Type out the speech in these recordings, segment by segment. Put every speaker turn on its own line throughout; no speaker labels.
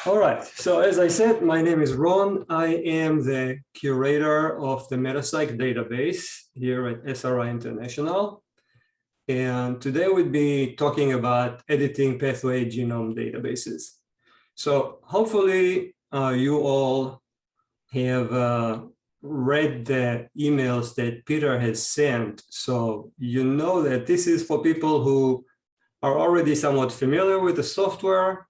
All right, so as I said, my name is Ron. I am the curator of the Metapsych database here at SRI International. And today we'll be talking about editing pathway genome databases. So hopefully you all have read the emails that Peter has sent. So you know that this is for people who are already somewhat familiar with the software.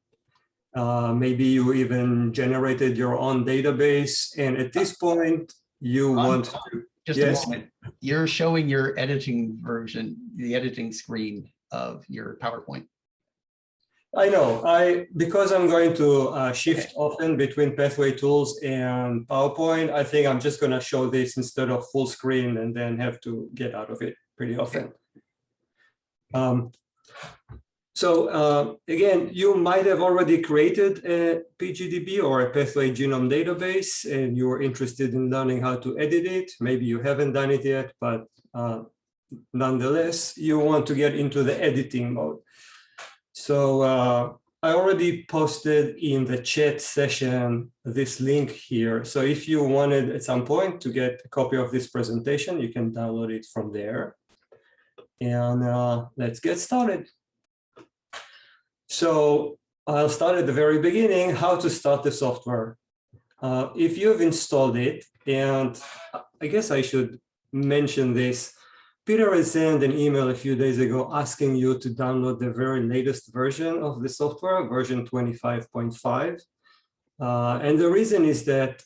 Maybe you even generated your own database, and at this point you want to
just a moment. You're showing your editing version, the editing screen of your PowerPoint.
I know. Because I'm going to shift often between pathway tools and PowerPoint, I think I'm just going to show this instead of full screen and then have to get out of it pretty often. So again, you might have already created a PGDB or a pathway genome database, and you're interested in learning how to edit it. Maybe you haven't done it yet, but nonetheless, you want to get into the editing mode. So I already posted in the chat session this link here. So if you wanted at some point to get a copy of this presentation, you can download it from there. And let's get started. So I'll start at the very beginning, how to start the software. If you've installed it, and I guess I should mention this, Peter has sent an email a few days ago asking you to download the very latest version of the software, version 25.5. And the reason is that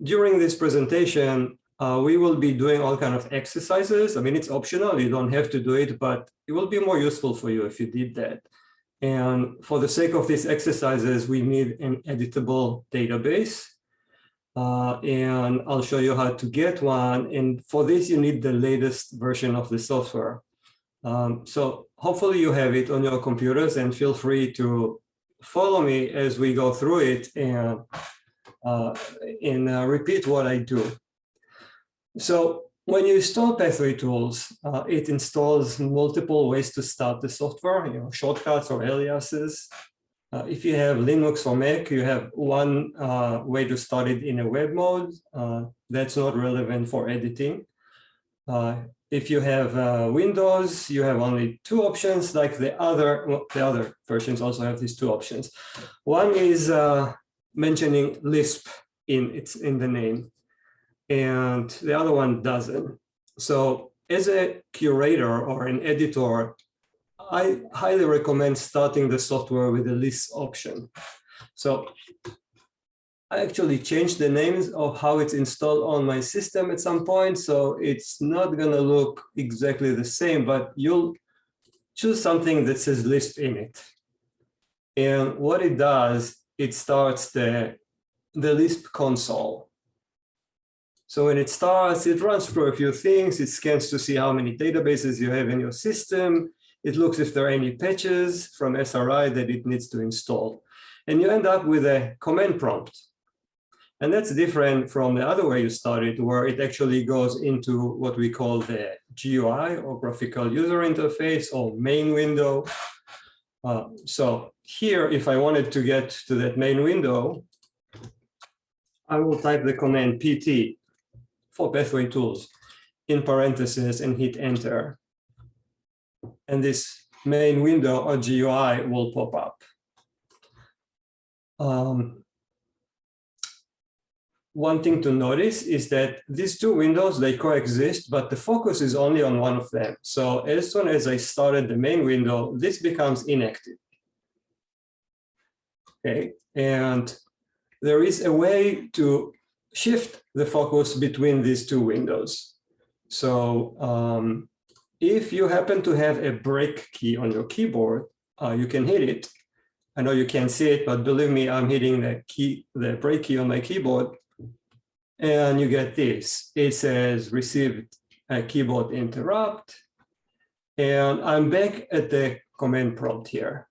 during this presentation, we will be doing all kinds of exercises. I mean, it's optional, you don't have to do it, but it will be more useful for you if you did that. And for the sake of these exercises, we need an editable database. And I'll show you how to get one. And for this, you need the latest version of the software. So hopefully you have it on your computers, and feel free to follow me as we go through it and repeat what I do. So when you install pathway tools, it installs multiple ways to start the software, shortcuts or aliases. If you have Linux or Mac, you have one way to start it in a web mode. That's not relevant for editing. If you have Windows, you have only two options, like the other versions also have these two options. One is mentioning Lisp in the name, and the other one doesn't. So as a curator or an editor, I highly recommend starting the software with the Lisp option. So I actually changed the names of how it's installed on my system at some point, so it's not going to look exactly the same, but you'll choose something that says Lisp in it. And what it does, it starts the Lisp console. So when it starts, it runs through a few things. It scans to see how many databases you have in your system. It looks if there are any patches from SRI that it needs to install. And you end up with a command prompt. And that's different from the other way you started, where it actually goes into what we call the GUI, or graphical user interface, or main window. So here, if I wanted to get to that main window, I will type the command PT for pathway tools in parentheses and hit enter. And this main window or GUI will pop up. One thing to notice is that these two windows, they coexist, but the focus is only on one of them. So as soon as I started the main window, this becomes inactive. Okay, and there is a way to shift the focus between these two windows. So if you happen to have a break key on your keyboard, you can hit it. I know you can't see it, but believe me, I'm hitting the break key on my keyboard, and you get this. It says received a keyboard interrupt, and I'm back at the command prompt here.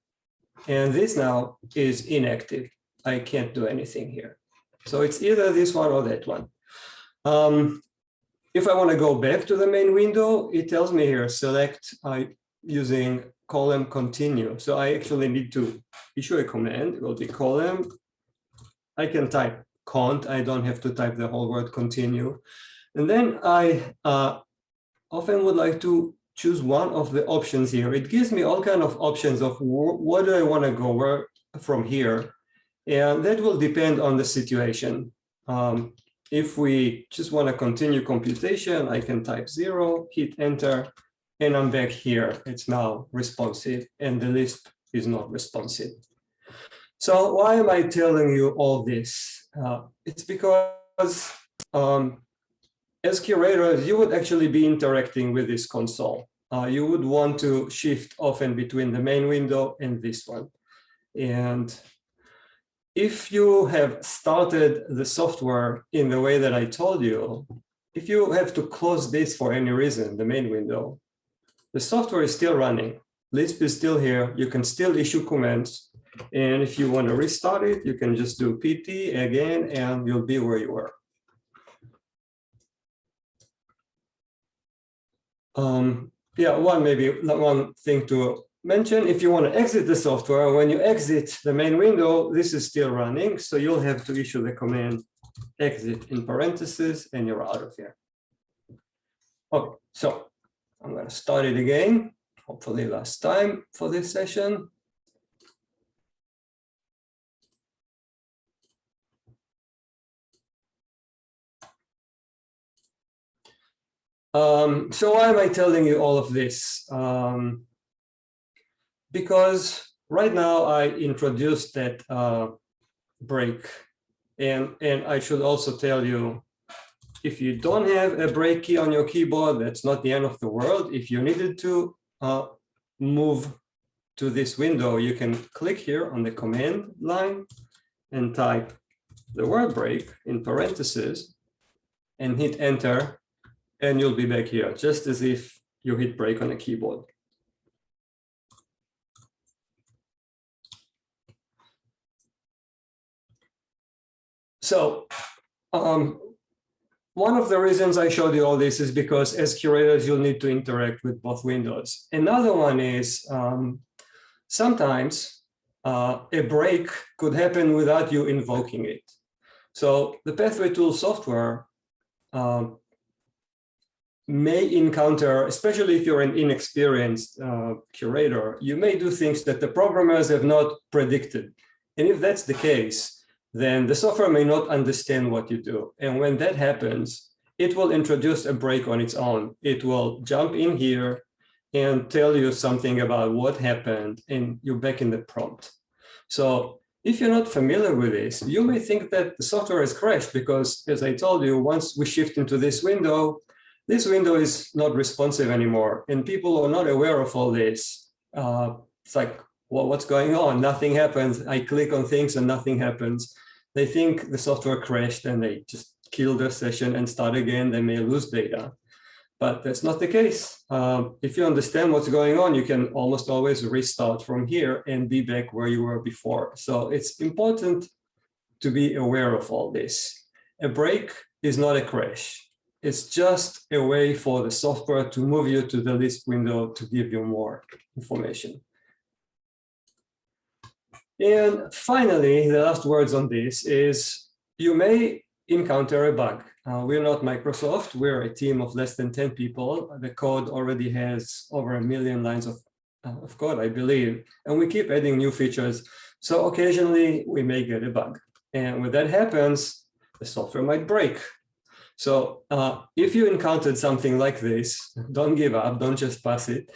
And this now is inactive. I can't do anything here. So it's either this one or that one. If I want to go back to the main window, it tells me here, select using column continue. So I actually need to issue a command. It will be column I can type cont. I don't have to type the whole word continue. And then I often would like to choose one of the options here. It gives me all kind of options of what do I want to go where from here. And that will depend on the situation. If we just want to continue computation, I can type 0, hit enter, and I'm back here. It's now responsive, and the Lisp is not responsive. So why am I telling you all this? It's because as curators, you would actually be interacting with this console. You would want to shift often between the main window and this one. And if you have started the software in the way that I told you, if you have to close this for any reason, the main window, the software is still running. Lisp is still here. You can still issue commands. And if you want to restart it, you can just do PT again, and you'll be where you were. Yeah, one thing to mention, if you want to exit the software, when you exit the main window, this is still running. So you'll have to issue the command exit in parentheses, and you're out of here. Okay, so I'm going to start it again, hopefully last time for this session. So why am I telling you all of this? Because right now I introduced that break, and I should also tell you, if you don't have a break key on your keyboard, that's not the end of the world. If you needed to move to this window, you can click here on the command line and type the word break in parentheses and hit enter, and you'll be back here, just as if you hit break on a keyboard. So one of the reasons I showed you all this is because as curators, you'll need to interact with both windows. Another one is sometimes a break could happen without you invoking it. So the Pathway Tool software may encounter, especially if you're an inexperienced curator, you may do things that the programmers have not predicted. And if that's the case, then the software may not understand what you do. And when that happens, it will introduce a break on its own. It will jump in here and tell you something about what happened, and you're back in the prompt. So if you're not familiar with this, you may think that the software has crashed because, as I told you, once we shift into this window is not responsive anymore. And people who are not aware of all this, it's like, well, what's going on? Nothing happens. I click on things and nothing happens. They think the software crashed and they just kill their session and start again. They may lose data, but that's not the case. If you understand what's going on, you can almost always restart from here and be back where you were before. So it's important to be aware of all this. A break is not a crash. It's just a way for the software to move you to the Lisp window to give you more information. And finally, the last words on this is you may encounter a bug. We're not Microsoft. We're a team of less than 10 people. The code already has over 1 million lines of code, I believe, and we keep adding new features. So occasionally we may get a bug. And when that happens, the software might break. So if you encountered something like this, don't give up, don't just pass it.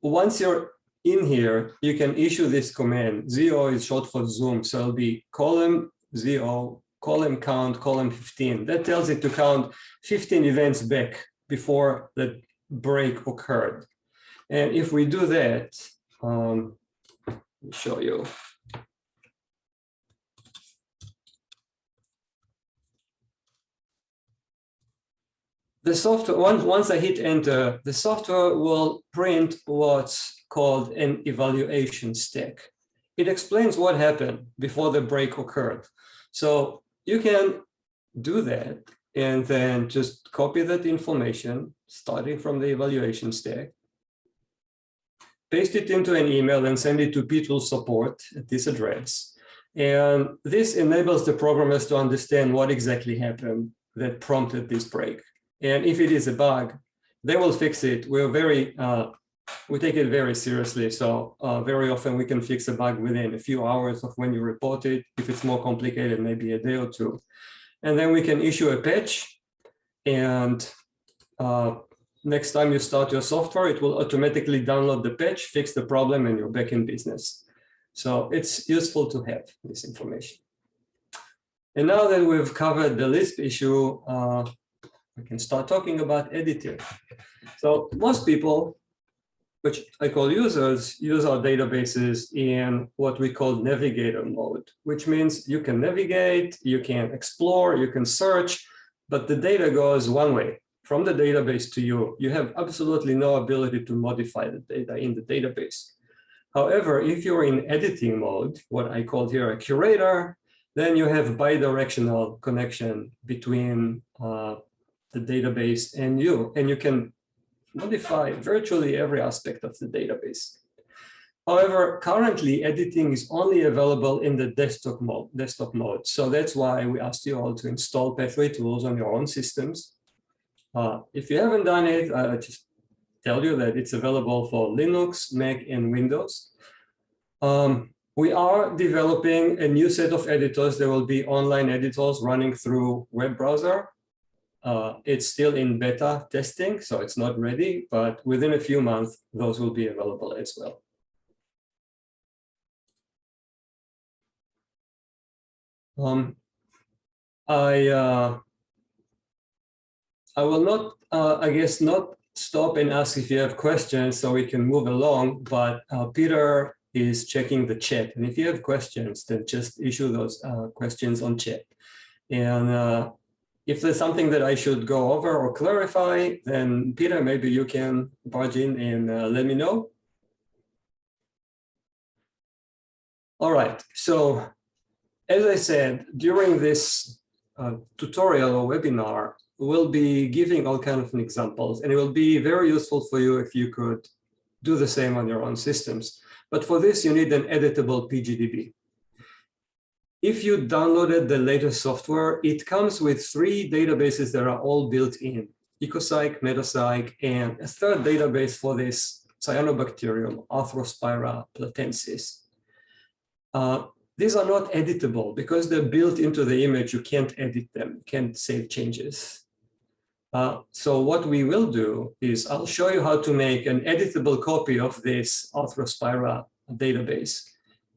Once you're in here, you can issue this command. ZO is short for zoom, so it'll be column ZO, column count, column 15. That tells it to count 15 events back before the break occurred. And if we do that, let me show you. The software, once I hit enter, the software will print what's called an evaluation stack. It explains what happened before the break occurred. So you can do that and then just copy that information starting from the evaluation stack, paste it into an email and send it to PTool support at this address. And this enables the programmers to understand what exactly happened that prompted this break. And if it is a bug, they will fix it. We take it very seriously. So very often we can fix a bug within a few hours of when you report it. If it's more complicated, maybe a day or two. And then we can issue a patch. And next time you start your software, it will automatically download the patch, fix the problem, and you're back in business. So it's useful to have this information. And now that we've covered the Lisp issue, we can start talking about editing. So most people, which I call users, use our databases in what we call navigator mode, which means you can navigate, you can explore, you can search, but the data goes one way, from the database to you. You have absolutely no ability to modify the data in the database. However, if you're in editing mode, what I call here a curator, then you have bidirectional connection between the database and you can modify virtually every aspect of the database. However, currently editing is only available in the desktop mode. So that's why we asked you all to install Pathway Tools on your own systems. If you haven't done it, I just tell you that it's available for Linux, Mac, and Windows. We are developing a new set of editors. There will be online editors running through web browser. It's still in beta testing, so it's not ready, but within a few months, those will be available as well. I will not, I guess, not stop and ask if you have questions so we can move along, but Peter is checking the chat. And if you have questions, then just issue those questions on chat. And if there's something that I should go over or clarify, then Peter, maybe you can barge in and let me know. All right, so as I said, during this tutorial or webinar, we'll be giving all kinds of examples, and it will be very useful for you if you could do the same on your own systems. But for this, you need an editable PGDB. If you downloaded the latest software, it comes with 3 databases that are all built in: EcoPsych, MetaPsych, and a third database for this cyanobacterium, Arthrospira platensis. These are not editable because they're built into the image. You can't edit them, you can't save changes. So what we will do is I'll show you how to make an editable copy of this Arthrospira database.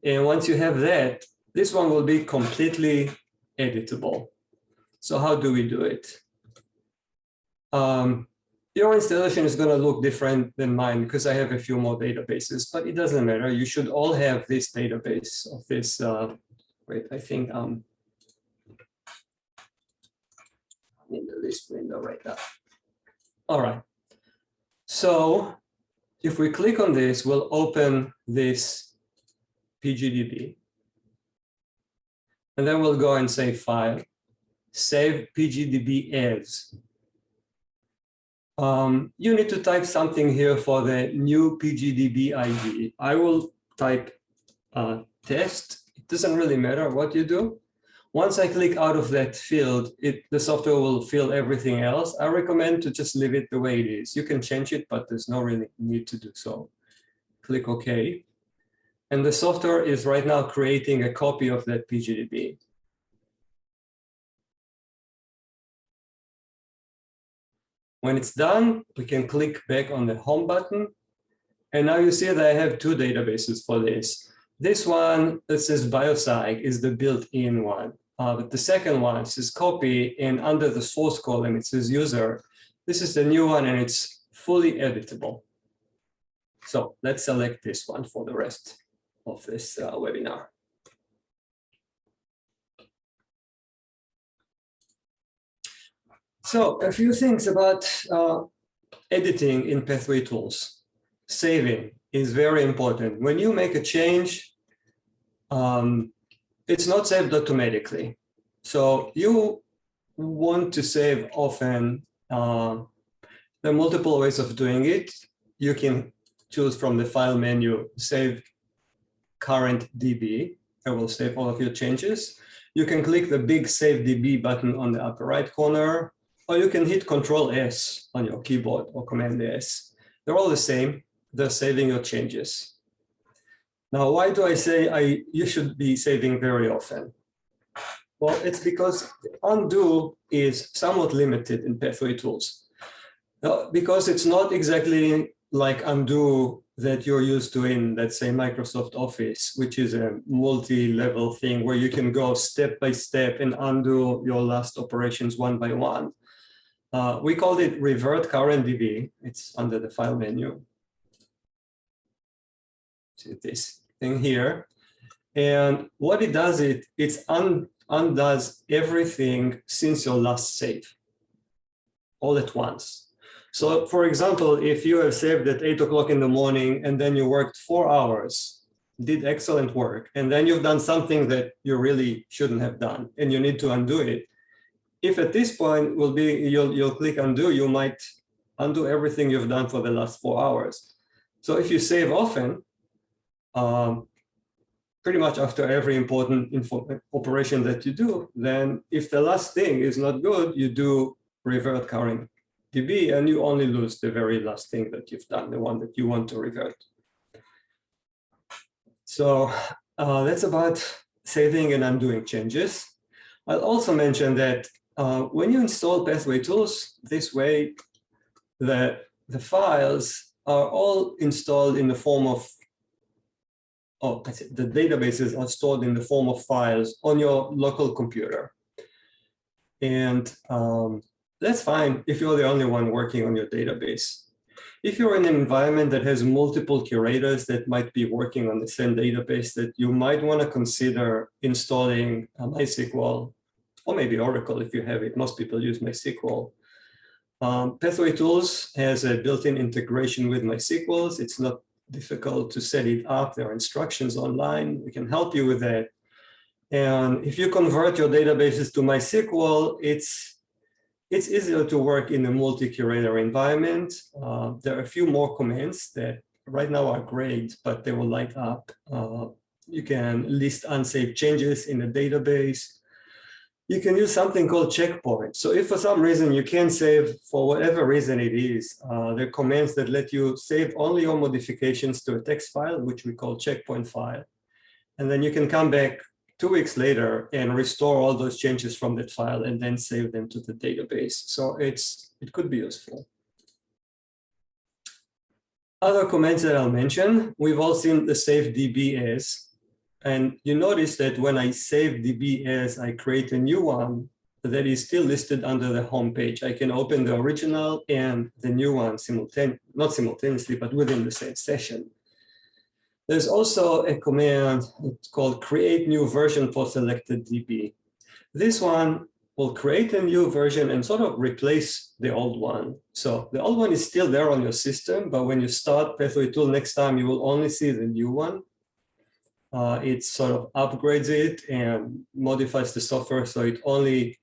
And once you have that, this one will be completely editable. So how do we do it? Your installation is going to look different than mine because I have a few more databases, but it doesn't matter. You should all have this database of this. Wait, I think I'm in the list window right now. All right. So if we click on this, we'll open this PGDB. And then we'll go and say File, Save PGDB As. You need to type something here for the new PGDB ID. I will type test. It doesn't really matter what you do. Once I click out of that field, the software will fill everything else. I recommend to just leave it the way it is. You can change it, but there's no really need to do so. Click OK. And the software is right now creating a copy of that PGDB. When it's done, we can click back on the Home button. And now you see that I have 2 databases for this. This one that says PSYCH is the built-in one. But the second one says copy, and under the source column, it says user. This is the new one, and it's fully editable. So let's select this one for the rest of this webinar. So a few things about editing in Pathway Tools. Saving is very important. When you make a change, it's not saved automatically. So you want to save often. There are multiple ways of doing it. You can choose from the file menu, save current DB. it will save all of your changes. You can click the big Save DB button on the upper right corner, or you can hit Control S on your keyboard or Command S. They're all the same. They're saving your changes. Now, why do I say you should be saving very often? Well, it's because undo is somewhat limited in Pathway Tools. Because it's not exactly like undo that you're used to in, let's say, Microsoft Office, which is a multi-level thing where you can go step by step and undo your last operations one by one. We called it Revert Current DB. It's under the File menu. See this thing here. And what it does, it undoes everything since your last save, all at once. So for example, if you have saved at 8 o'clock in the morning and then you worked 4 hours, did excellent work, and then you've done something that you really shouldn't have done and you need to undo it. If at this point will be you'll click undo, you might undo everything you've done for the last 4 hours. So if you save often, pretty much after every important operation that you do, then if the last thing is not good, you do revert current DB and you only lose the very last thing that you've done, the one that you want to revert. So that's about saving and undoing changes. I'll also mention that when you install Pathway Tools, this way the files are all installed in the form of, the databases are stored in the form of files on your local computer. And that's fine if you're the only one working on your database. If you're in an environment that has multiple curators that might be working on the same database, that you might want to consider installing MySQL, or maybe Oracle if you have it. Most people use MySQL. Pathway Tools has a built-in integration with MySQL. It's not difficult to set it up. There are instructions online. We can help you with that. And if you convert your databases to MySQL, it's easier to work in a multi-curator environment. There are a few more commands that right now are great, but they will light up. You can list unsaved changes in a database. You can use something called checkpoint. So if for some reason you can't save, for whatever reason it is, there are commands that let you save only your modifications to a text file, which we call checkpoint file. And then you can come back 2 weeks later and restore all those changes from that file and then save them to the database. So it could be useful. Other commands that I'll mention, we've all seen the save DB as. And you notice that when I save DB as, I create a new one that is still listed under the home page. I can open the original and the new one not simultaneously, but within the same session. There's also a command called create new version for selected DB. This one will create a new version and sort of replace the old one. So the old one is still there on your system, but when you start Pathway Tool next time, you will only see the new one. It sort of upgrades it and modifies the software so it only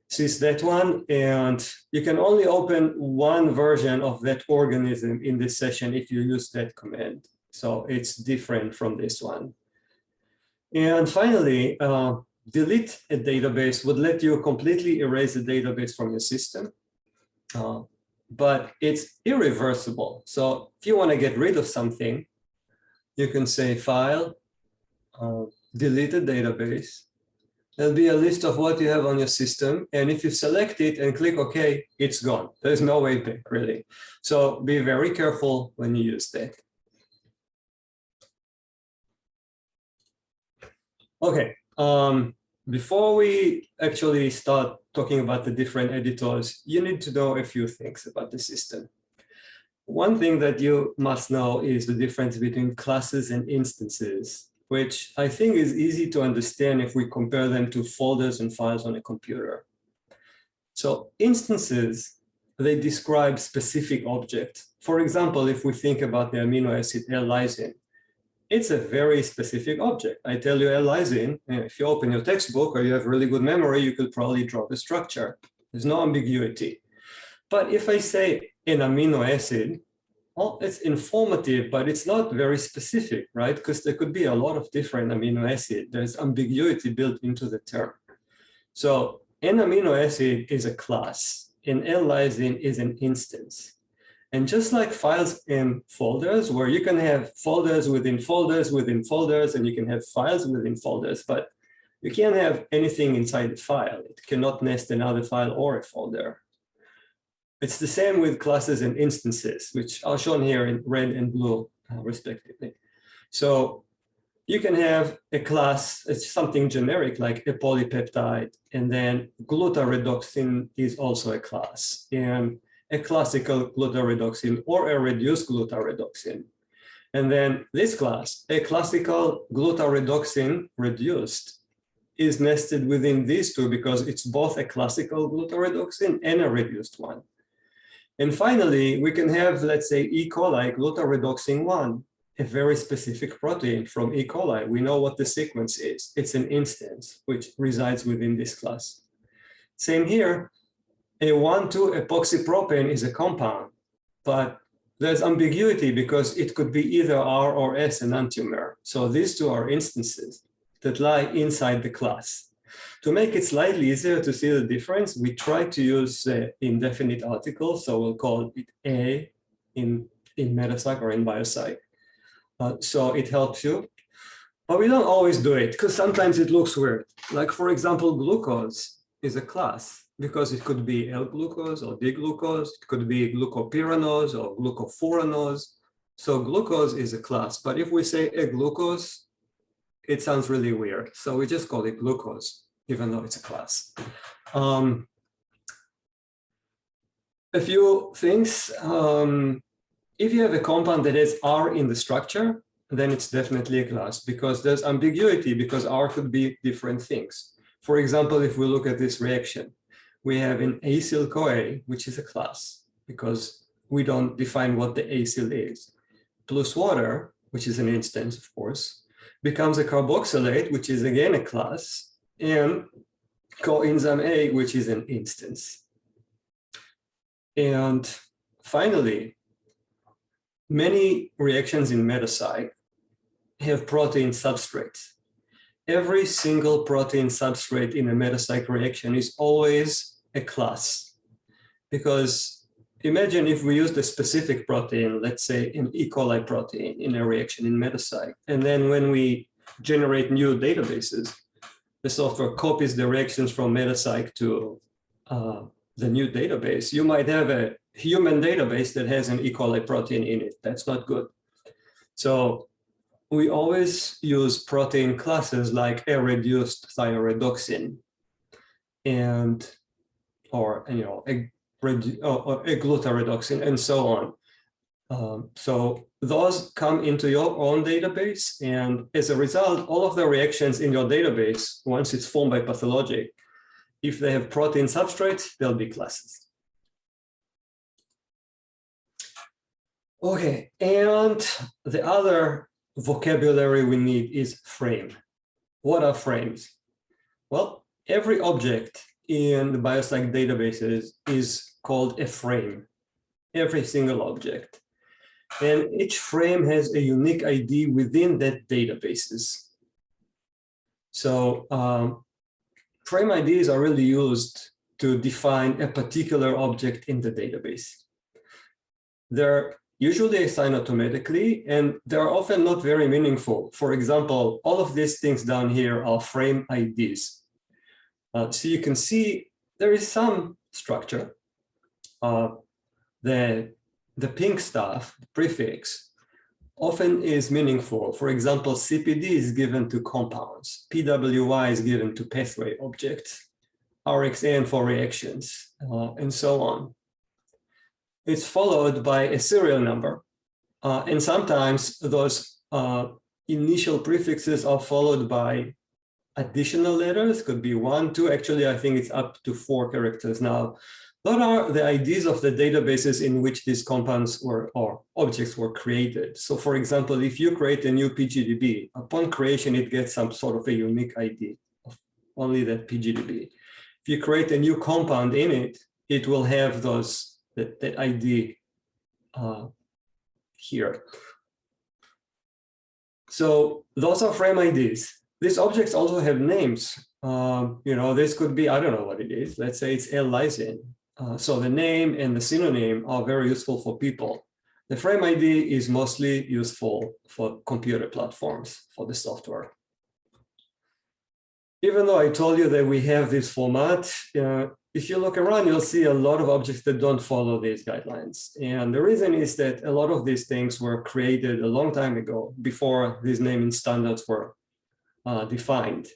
sees that one. And you can only open one version of that organism in this session if you use that command. So it's different from this one. And finally, delete a database would let you completely erase the database from your system. But it's irreversible. So if you want to get rid of something, you can say File, delete a database. There'll be a list of what you have on your system. And if you select it and click OK, it's gone. There's no way back, really. So be very careful when you use that. Okay, before we actually start talking about the different editors, you need to know a few things about the system. One thing that you must know is the difference between classes and instances, which I think is easy to understand if we compare them to folders and files on a computer. So instances, they describe specific objects. For example, if we think about the amino acid L-lysine, it's a very specific object. I tell you L-lysine, if you open your textbook or you have really good memory, you could probably draw the structure. There's no ambiguity. But if I say an amino acid, well, it's informative, but it's not very specific, right? Because there could be a lot of different amino acids. There's ambiguity built into the term. So an amino acid is a class, and N-lysine is an instance. And just like files and folders, where you can have folders within folders within folders, and you can have files within folders, but you can't have anything inside the file. It cannot nest another file or a folder. It's the same with classes and instances, which are shown here in red and blue, respectively. So you can have a class, it's something generic like a polypeptide, and then glutaredoxin is also a class, and a classical glutaredoxin or a reduced glutaredoxin. And then this class, a classical glutaredoxin reduced, is nested within these two because it's both a classical glutaredoxin and a reduced one. And finally, we can have, let's say, E. coli glutaredoxin 1, a very specific protein from E. coli. We know what the sequence is. It's an instance which resides within this class. Same here, a 1,2-epoxypropane is a compound, but there's ambiguity because it could be either R or S enantiomer. So these two are instances that lie inside the class. To make it slightly easier to see the difference, we try to use indefinite articles. So we'll call it A in metapsych or in biopsych. So it helps you. But we don't always do it because sometimes it looks weird. Like, for example, glucose is a class because it could be L-glucose or D-glucose. It could be glucopyranose or glucofuranose. So glucose is a class. But if we say a glucose, it sounds really weird. So we just call it glucose, even though it's a class. A few things. If you have a compound that has R in the structure, then it's definitely a class because there's ambiguity because R could be different things. For example, if we look at this reaction, we have an acyl-CoA, which is a class because we don't define what the acyl is, plus water, which is an instance, of course, becomes a carboxylate, which is again a class, and coenzyme A, which is an instance. And finally, many reactions in metapsych have protein substrates. Every single protein substrate in a metapsych reaction is always a class. Because imagine if we used a specific protein, let's say an E. coli protein in a reaction in metapsych, and then when we generate new databases, the software copies the reactions from metapsych to the new database. You might have a human database that has an E. coli protein in it. That's not good. So we always use protein classes like a reduced thioredoxin and or a glutaredoxin and so on. So those come into your own database, and as a result, all of the reactions in your database, once it's formed by pathologic, if they have protein substrates, they'll be classes. Okay, and the other vocabulary we need is frame. What are frames? Well, every object in the biopsych databases is called a frame, every single object. And each frame has a unique ID within that databases. So frame IDs are really used to define a particular object in the database. They're usually assigned automatically, and they're often not very meaningful. For example, all of these things down here are frame IDs. So you can see there is some structure. The pink stuff, the prefix, often is meaningful. For example, CPD is given to compounds, PWY is given to pathway objects, RXN for reactions, and so on. It's followed by a serial number. And sometimes those initial prefixes are followed by additional letters, could be 1, 2, actually I think it's up to 4 characters now. Those are the IDs of the databases in which these compounds or objects were created. So for example, if you create a new PGDB, upon creation, it gets some sort of a unique ID of only that PGDB. If you create a new compound in it, it will have that ID here. So those are frame IDs. These objects also have names. This could be, I don't know what it is. Let's say it's L-lysine. So the name and the synonym are very useful for people. The frame ID is mostly useful for computer platforms, for the software. Even though I told you that we have this format, if you look around, you'll see a lot of objects that don't follow these guidelines. And the reason is that a lot of these things were created a long time ago, before these naming standards were defined.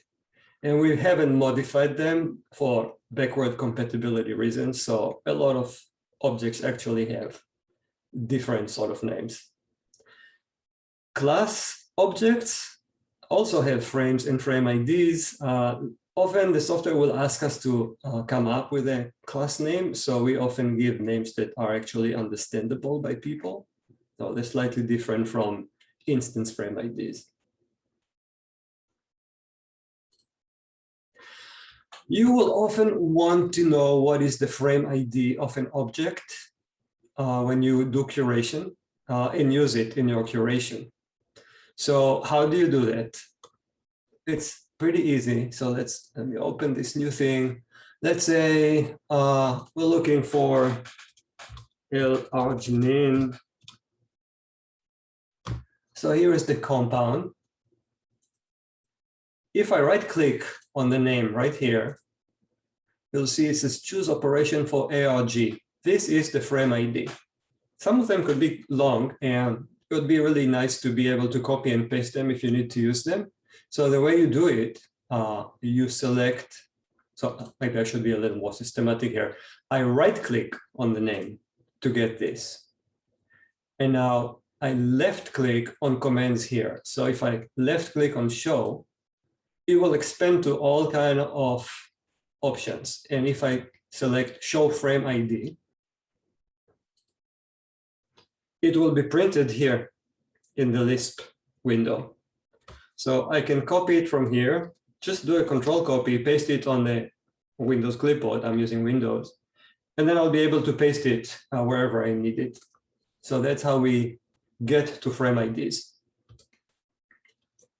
And we haven't modified them for backward compatibility reasons. So a lot of objects actually have different sort of names. Class objects also have frames and frame IDs. Often the software will ask us to come up with a class name. So we often give names that are actually understandable by people. So they're slightly different from instance frame IDs. You will often want to know what is the frame ID of an object when you do curation and use it in your curation. So how do you do that? It's pretty easy. So let me open this new thing. Let's say we're looking for L-arginine. So here is the compound. If I right click on the name right here, you'll see it says choose operation for ARG. This is the frame ID. Some of them could be long, and it would be really nice to be able to copy and paste them if you need to use them. So the way you do it, you select, so maybe I should be a little more systematic here. I right click on the name to get this. And now I left click on commands here. So if I left click on show, it will expand to all kind of options. And if I select show frame ID, it will be printed here in the Lisp window. So I can copy it from here, just do a control copy, paste it on the Windows clipboard. I'm using Windows. And then I'll be able to paste it wherever I need it. So that's how we get to frame IDs.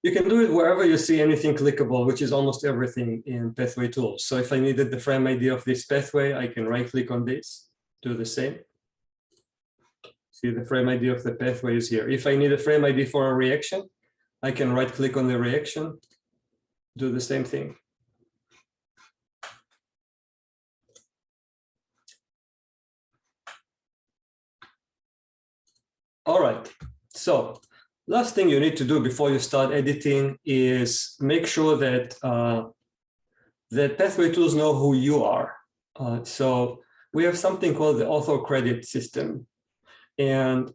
You can do it wherever you see anything clickable, which is almost everything in pathway tools. So if I needed the frame ID of this pathway, I can right click on this, do the same. See, the frame ID of the pathway is here. If I need a frame ID for a reaction, I can right click on the reaction, do the same thing. All right, so last thing you need to do before you start editing is make sure that that pathway tools know who you are. So we have something called the author credit system. And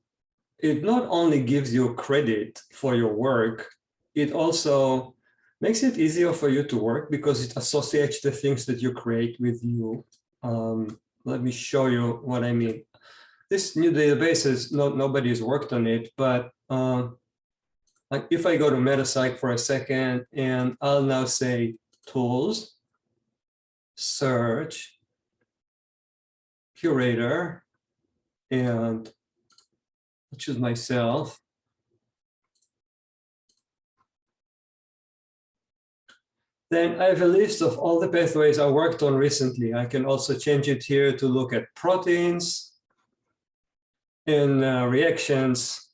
it not only gives you credit for your work, it also makes it easier for you to work because it associates the things that you create with you. Let me show you what I mean. This new database is nobody's worked on it, but like if I go to Metapsych for a second and I'll now say tools, search, curator, and I'll choose myself. Then I have a list of all the pathways I worked on recently. I can also change it here to look at proteins and reactions.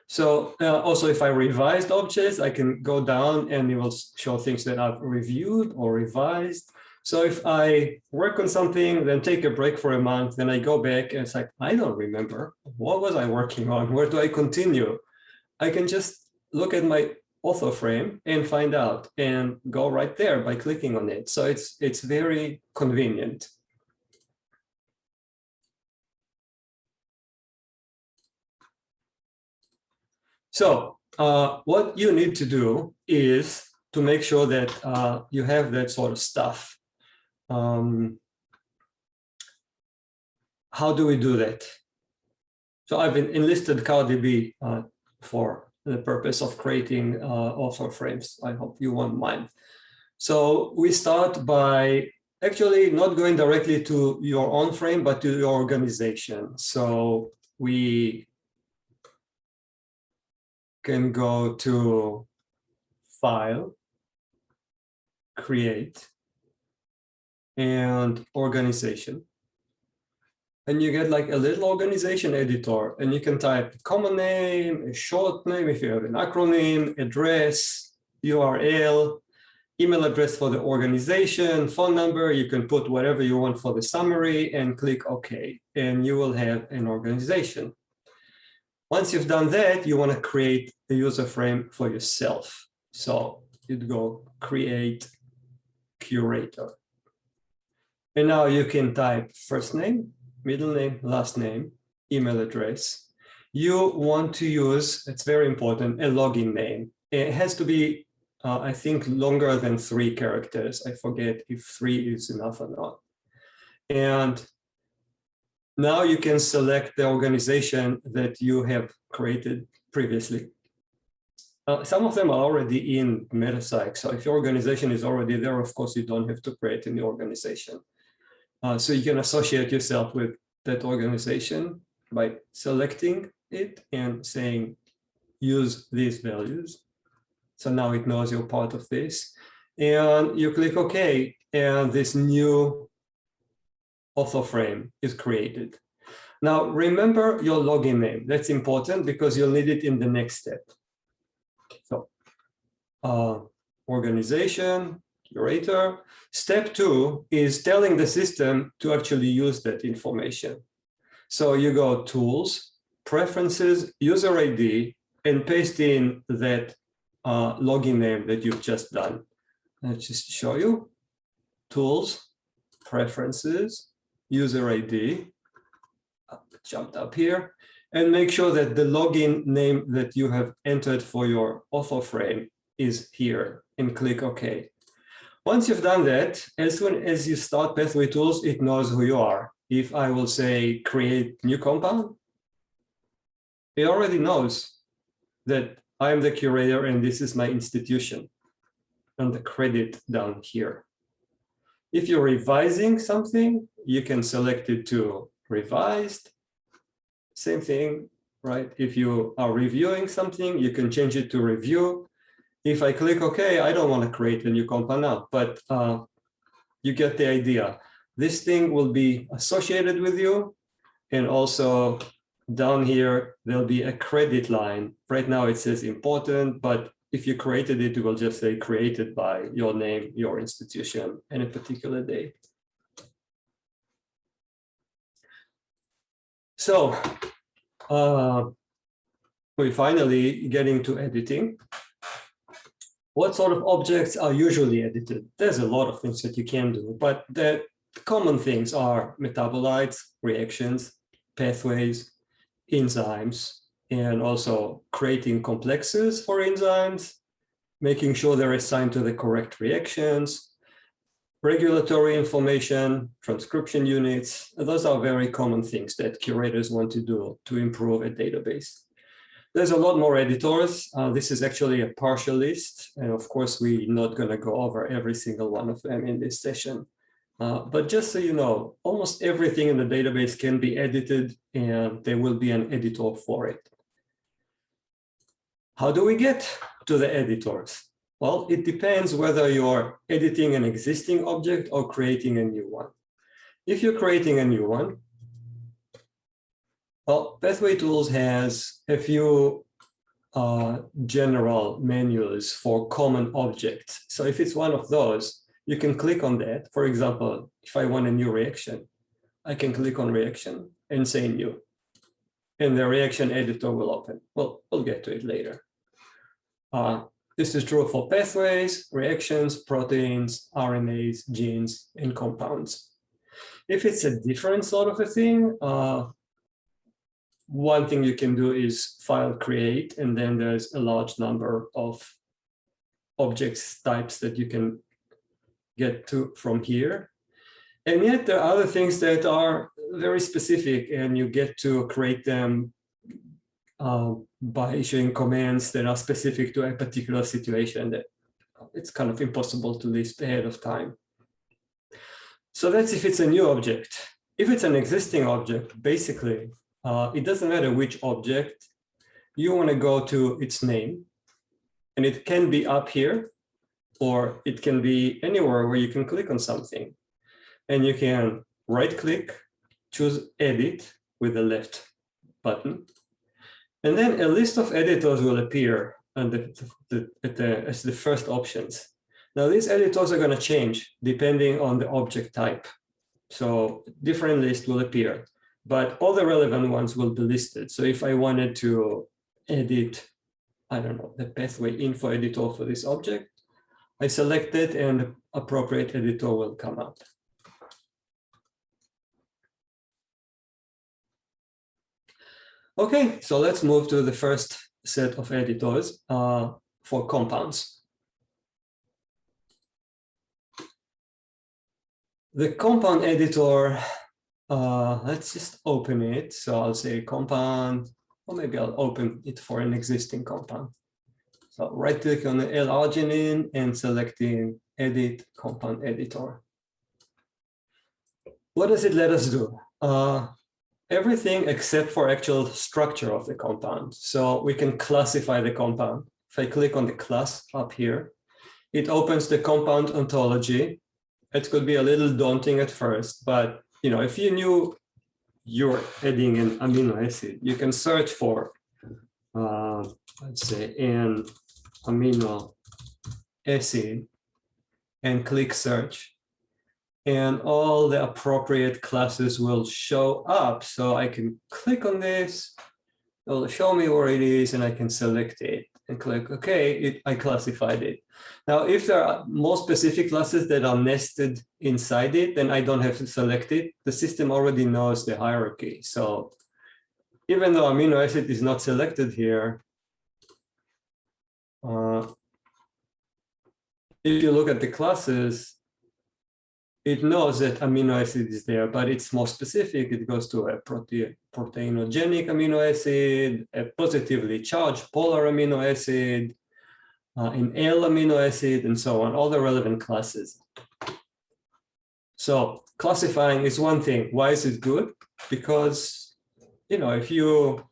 So also if I revised objects, I can go down and it will show things that I've reviewed or revised. So if I work on something, then take a break for a month, then I go back and it's like, I don't remember. What was I working on? Where do I continue? I can just look at my author frame and find out and go right there by clicking on it. So it's very convenient. So what you need to do is to make sure that you have that sort of stuff. How do we do that? So I've enlisted CardDB for the purpose of creating author frames. I hope you won't mind. So we start by actually not going directly to your own frame, but to your organization. So we can go to File, Create, and Organization. And you get like a little organization editor, and you can type a common name, a short name if you have an acronym, address, URL, email address for the organization, phone number. You can put whatever you want for the summary and click OK, and you will have an organization. Once you've done that, you want to create a user frame for yourself. So you'd go Create Curator. And now you can type first name, middle name, last name, email address. You want to use, it's very important, a login name. It has to be, I think, longer than 3 characters. I forget if 3 is enough or not. And now you can select the organization that you have created previously. Some of them are already in MetaPsych. So if your organization is already there, of course, you don't have to create a new organization. So you can associate yourself with that organization by selecting it and saying, use these values. So now it knows you're part of this. And you click OK, and this new author frame is created. Now, remember your login name. That's important because you'll need it in the next step. So, organization, curator. Step 2 is telling the system to actually use that information. So you go Tools, Preferences, User ID, and paste in that login name that you've just done. Let's just show you. Tools, Preferences, User ID. Jumped up here. And make sure that the login name that you have entered for your author frame is here, and click OK. Once you've done that, as soon as you start Pathway Tools, it knows who you are. If I will say create new compound, it already knows that I am the curator and this is my institution, and the credit down here. If you're revising something, you can select it to revised. Same thing, right? If you are reviewing something, you can change it to review. If I click OK, I don't want to create a new compound now, but you get the idea. This thing will be associated with you. And also down here, there'll be a credit line. Right now it says important, but if you created it, it will just say created by your name, your institution, and a particular date. So we're finally getting to editing. What sort of objects are usually edited? There's a lot of things that you can do, but the common things are metabolites, reactions, pathways, enzymes, and also creating complexes for enzymes, making sure they're assigned to the correct reactions, regulatory information, transcription units. Those are very common things that curators want to do to improve a database. There's a lot more editors. This is actually a partial list. And of course, we're not going to go over every single one of them in this session. But just so you know, almost everything in the database can be edited, and there will be an editor for it. How do we get to the editors? Well, it depends whether you're editing an existing object or creating a new one. If you're creating a new one, well, Pathway Tools has a few general menus for common objects. So if it's one of those, you can click on that. For example, if I want a new reaction, I can click on reaction and say new. And the reaction editor will open. Well, we'll get to it later. This is true for pathways, reactions, proteins, RNAs, genes, and compounds. If it's a different sort of a thing, one thing you can do is file create, and then there's a large number of objects types that you can get to from here. And yet there are other things that are very specific, and you get to create them by issuing commands that are specific to a particular situation that it's kind of impossible to list ahead of time. So that's if it's a new object. If it's an existing object, basically, it doesn't matter which object. you want to go to its name, and it can be up here, or it can be anywhere where you can click on something. And you can right-click, choose Edit with the left button, and then a list of editors will appear as the first options. Now, these editors are going to change depending on the object type. So different lists will appear, but all the relevant ones will be listed. So if I wanted to edit, I don't know, the pathway info editor for this object, I select it and the appropriate editor will come up. Okay, so let's move to the first set of editors for compounds. The compound editor, let's just open it. So I'll say compound, or maybe I'll open it for an existing compound. So right-click on the L-arginine and selecting Edit Compound Editor. What does it let us do? Everything except for actual structure of the compound. So we can classify the compound. If I click on the class up here, it opens the compound ontology. It could be a little daunting at first, but if you knew you're adding an amino acid, you can search for, let's say, an amino acid and click search. And all the appropriate classes will show up. So I can click on this, it'll show me where it is, and I can select it and click, okay, I classified it. Now, if there are more specific classes that are nested inside it, then I don't have to select it. The system already knows the hierarchy. So even though amino acid is not selected here, if you look at the classes, it knows that amino acid is there, but it's more specific. It goes to a proteinogenic amino acid, a positively charged polar amino acid, an L amino acid, and so on, all the relevant classes. So classifying is one thing. Why is it good? Because, if you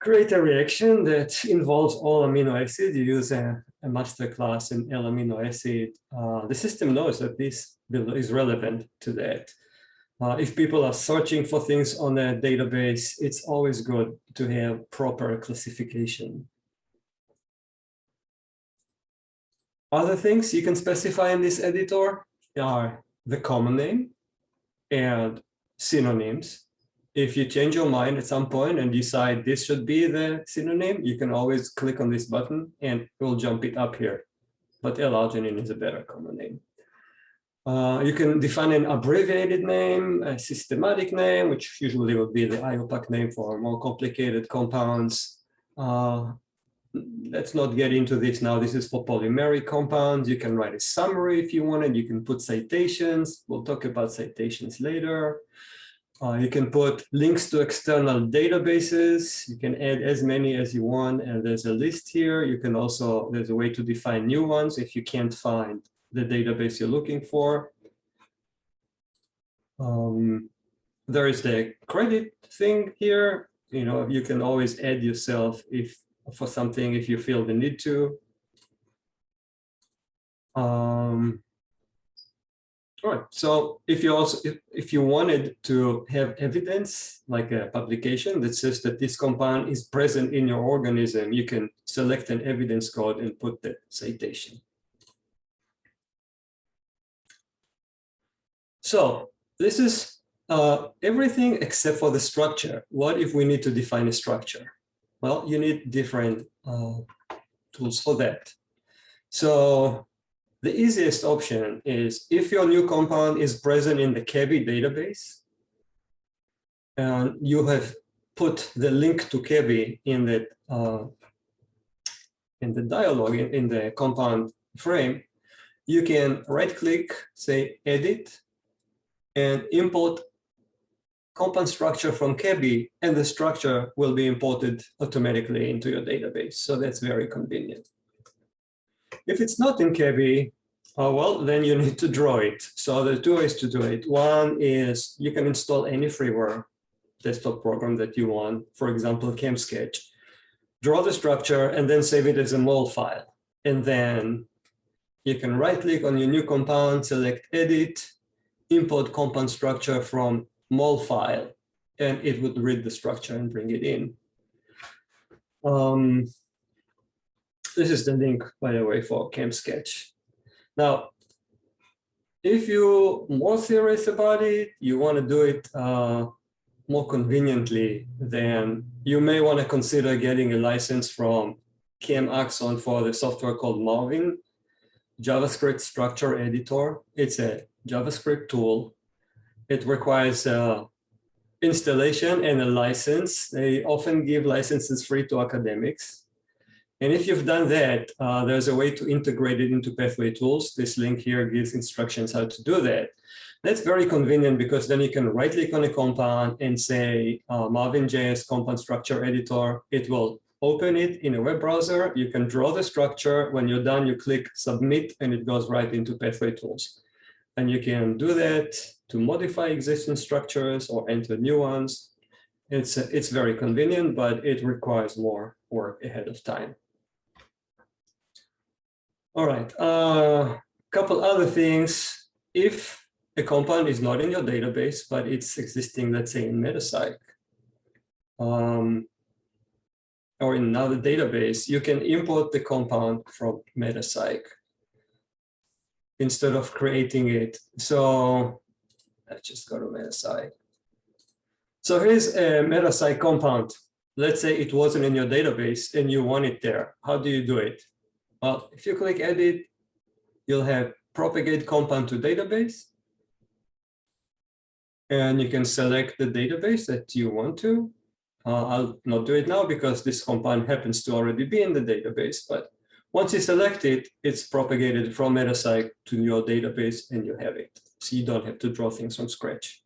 create a reaction that involves all amino acids, you use a master class in L amino acid, the system knows that this is relevant to that. If people are searching for things on a database, it's always good to have proper classification. Other things you can specify in this editor are the common name and synonyms. If you change your mind at some point and decide this should be the synonym, you can always click on this button and it will jump it up here. But L-arginine is a better common name. You can define an abbreviated name, a systematic name, which usually would be the IUPAC name for more complicated compounds. Let's not get into this now. This is for polymeric compounds. You can write a summary if you wanted. You can put citations. We'll talk about citations later. You can put links to external databases. You can add as many as you want, and there's a list here. You can also, there's a way to define new ones if you can't find the database you're looking for. There is the credit thing here. You can always add yourself for something if you feel the need to. All right. So if you wanted to have evidence, like a publication that says that this compound is present in your organism, you can select an evidence code and put the citation. So this is everything except for the structure. What if we need to define a structure? Well, you need different tools for that. So the easiest option is if your new compound is present in the KEBI database, and you have put the link to KEBI in the dialog, in the compound frame, you can right-click, say Edit, and import compound structure from KEBI, and the structure will be imported automatically into your database. So that's very convenient. If it's not in KEBI, well, then you need to draw it. So there are two ways to do it. One is you can install any freeware desktop program that you want, for example, ChemSketch. draw the structure, and then save it as a mol file. And then you can right-click on your new compound, select Edit, import compound structure from mol file, and it would read the structure and bring it in. This is the link, by the way, for ChemSketch. Now, if you're more serious about it, you want to do it more conveniently, then you may want to consider getting a license from ChemAxon for the software called Marvin, JavaScript Structure Editor. It's a JavaScript tool. It requires installation and a license. They often give licenses free to academics. And if you've done that, there's a way to integrate it into Pathway Tools. This link here gives instructions how to do that. That's very convenient because then you can right-click on a compound and say Marvin.js Compound Structure Editor. It will open it in a web browser. You can draw the structure. When you're done, you click Submit, and it goes right into Pathway Tools. And you can do that to modify existing structures or enter new ones. It's very convenient, but it requires more work ahead of time. All right, couple other things. If a compound is not in your database, but it's existing, let's say in Metapsych, or in another database, you can import the compound from Metapsych instead of creating it. So let's just go to Metapsych. So here's a Metapsych compound. Let's say it wasn't in your database and you want it there. How do you do it? Well, if you click Edit, you'll have Propagate Compound to Database. And you can select the database that you want to. I'll not do it now because this compound happens to already be in the database. But once you select it, it's propagated from Metapsych to your database and you have it. So you don't have to draw things from scratch.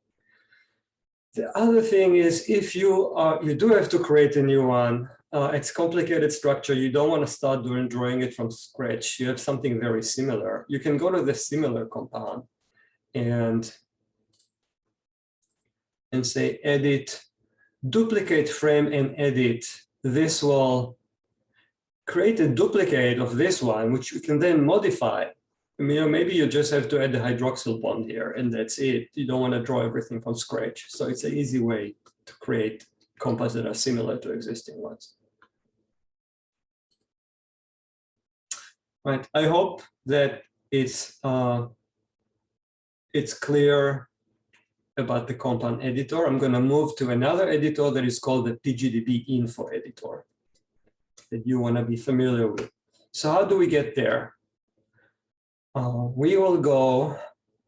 The other thing is, if you do have to create a new one, it's complicated structure. You don't want to start drawing it from scratch. You have something very similar. You can go to the similar compound and say edit, duplicate frame and edit. This will create a duplicate of this one, which you can then modify. I mean, maybe you just have to add the hydroxyl bond here and that's it. You don't want to draw everything from scratch. So it's an easy way to create compounds that are similar to existing ones. Right, I hope that it's clear about the compound editor. I'm going to move to another editor that is called the PGDB info editor that you want to be familiar with. So how do we get there? We will go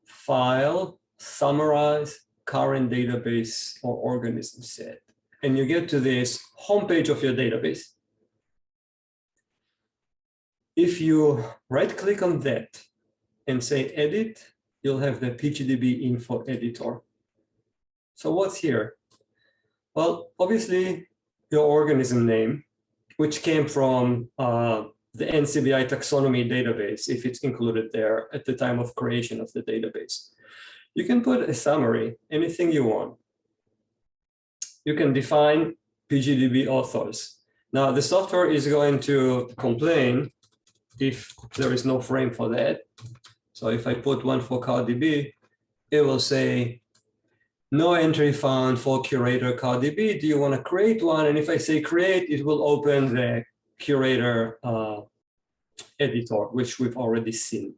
File, Summarize, Current Database or Organism Set. And you get to this homepage of your database. If you right-click on that and say Edit, you'll have the PGDB info editor. So what's here? Well, obviously, your organism name, which came from the NCBI taxonomy database, if it's included there at the time of creation of the database. You can put a summary, anything you want. You can define PGDB authors. Now, the software is going to complain if there is no frame for that. So if I put one for CardDB, it will say, no entry found for curator CardDB. Do you want to create one? And if I say create, it will open the curator editor, which we've already seen.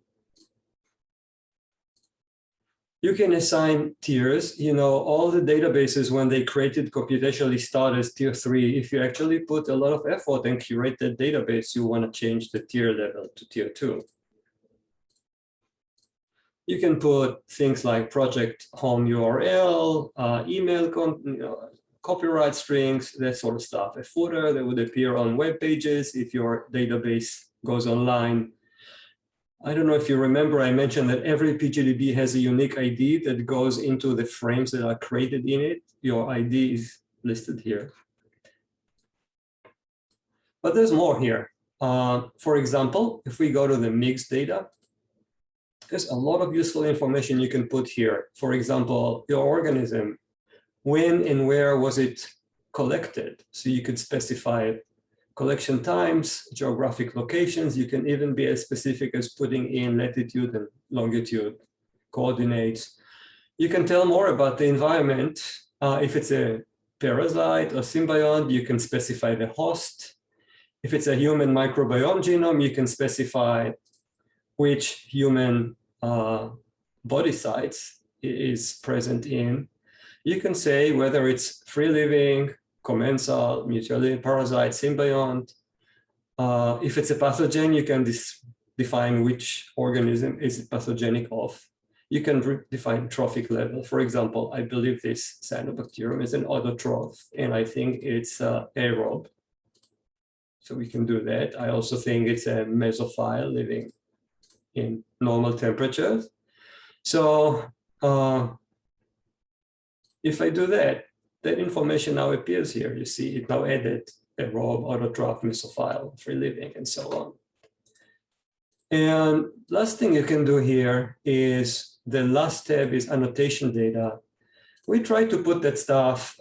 You can assign tiers. You know, all the databases, when they created computationally start as tier 3. If you actually put a lot of effort and curate that database, you want to change the tier level to tier 2. You can put things like project home URL, email, copyright strings, that sort of stuff. A footer that would appear on web pages if your database goes online. I don't know if you remember, I mentioned that every PGDB has a unique ID that goes into the frames that are created in it. Your ID is listed here. But there's more here. For example, if we go to the mixed data, there's a lot of useful information you can put here. For example, your organism, when and where was it collected? So you could specify collection times, geographic locations. You can even be as specific as putting in latitude and longitude coordinates. You can tell more about the environment. If it's a parasite or symbiont, you can specify the host. If it's a human microbiome genome, you can specify which human body sites is present in. You can say whether it's free living, commensal, mutually parasite, symbiont. If it's a pathogen, you can define which organism is it pathogenic of. You can define trophic level. For example, I believe this cyanobacterium is an autotroph, and I think it's aerobe. So we can do that. I also think it's a mesophile living in normal temperatures. So if I do that, that information now appears here. You see it now added aerobe, autotroph, mesophile, free living, and so on. And last thing you can do here is the last tab is annotation data. We try to put that stuff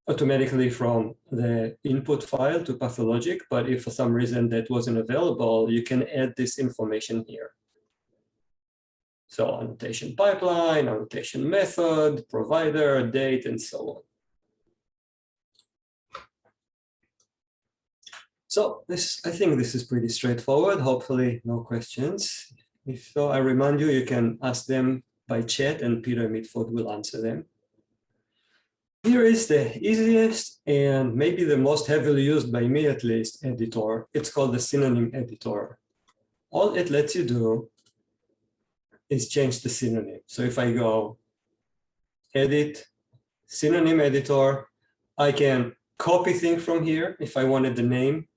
automatically from the input file to pathologic, but if for some reason that wasn't available, you can add this information here. So annotation pipeline, annotation method, provider, date, and so on. So I think this is pretty straightforward. Hopefully no questions. If so, I remind you, you can ask them by chat and Peter Mitford will answer them. Here is the easiest and maybe the most heavily used by me at least editor. It's called the Synonym Editor. All it lets you do is change the synonym. So if I go edit, Synonym Editor, I can copy things from here if I wanted the name,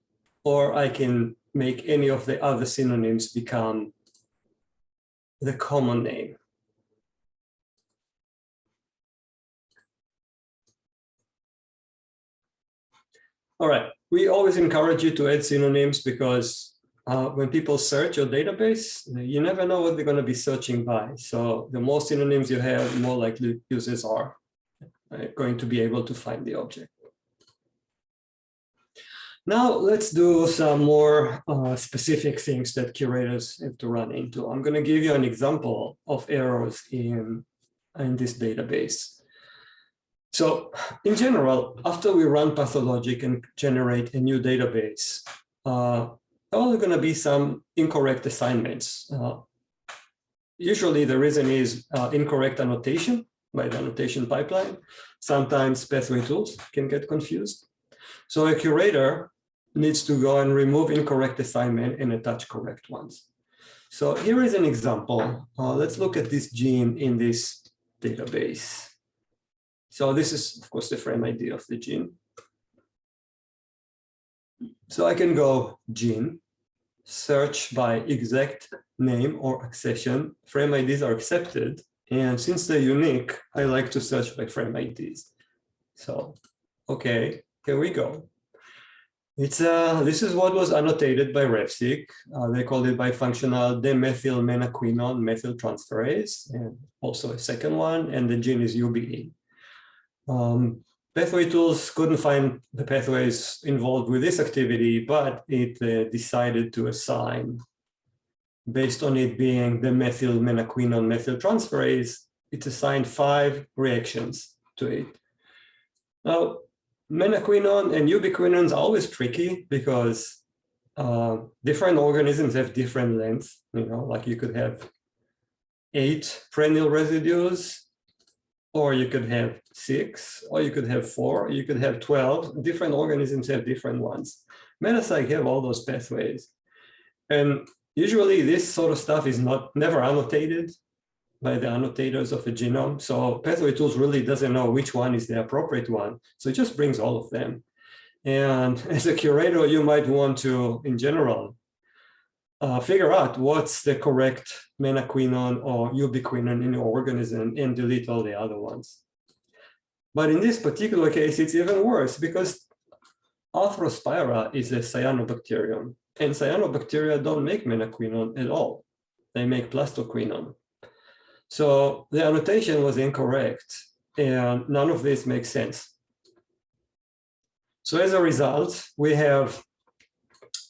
or I can make any of the other synonyms become the common name. All right, we always encourage you to add synonyms because when people search your database, you never know what they're going to be searching by. So the more synonyms you have, the more likely users are going to be able to find the object. Now let's do some more specific things that curators have to run into. I'm going to give you an example of errors in this database. So in general, after we run pathologic and generate a new database, there are going to be some incorrect assignments. Usually the reason is incorrect annotation by the annotation pipeline. Sometimes pathway tools can get confused. So a curator needs to go and remove incorrect assignment and attach correct ones. So here is an example. Let's look at this gene in this database. So this is, of course, the frame ID of the gene. So I can go gene, search by exact name or accession. Frame IDs are accepted. And since they're unique, I like to search by frame IDs. So, okay, here we go. This is what was annotated by RefSeq. They called it bifunctional dimethylmenaquinone methyltransferase, and also a second one, and the gene is UBE. Pathway tools couldn't find the pathways involved with this activity, but it decided to assign, based on it being the methylmenaquinone methyltransferase, it assigned 5 reactions to it. Now, menaquinone and ubiquinone are always tricky because different organisms have different lengths. You know, like you could have 8 prenyl residues, or you could have 6, or you could have 4, or you could have 12. Different organisms have different ones. Metapsych have all those pathways. And usually this sort of stuff is never annotated by the annotators of a genome. So pathway tools really doesn't know which one is the appropriate one. So it just brings all of them. And as a curator, you might want to, in general, figure out what's the correct menaquinone or ubiquinone in your organism and delete all the other ones. But in this particular case, it's even worse because Arthrospira is a cyanobacterium, and cyanobacteria don't make menaquinone at all. They make plastoquinone. So the annotation was incorrect, and none of this makes sense. So as a result, we have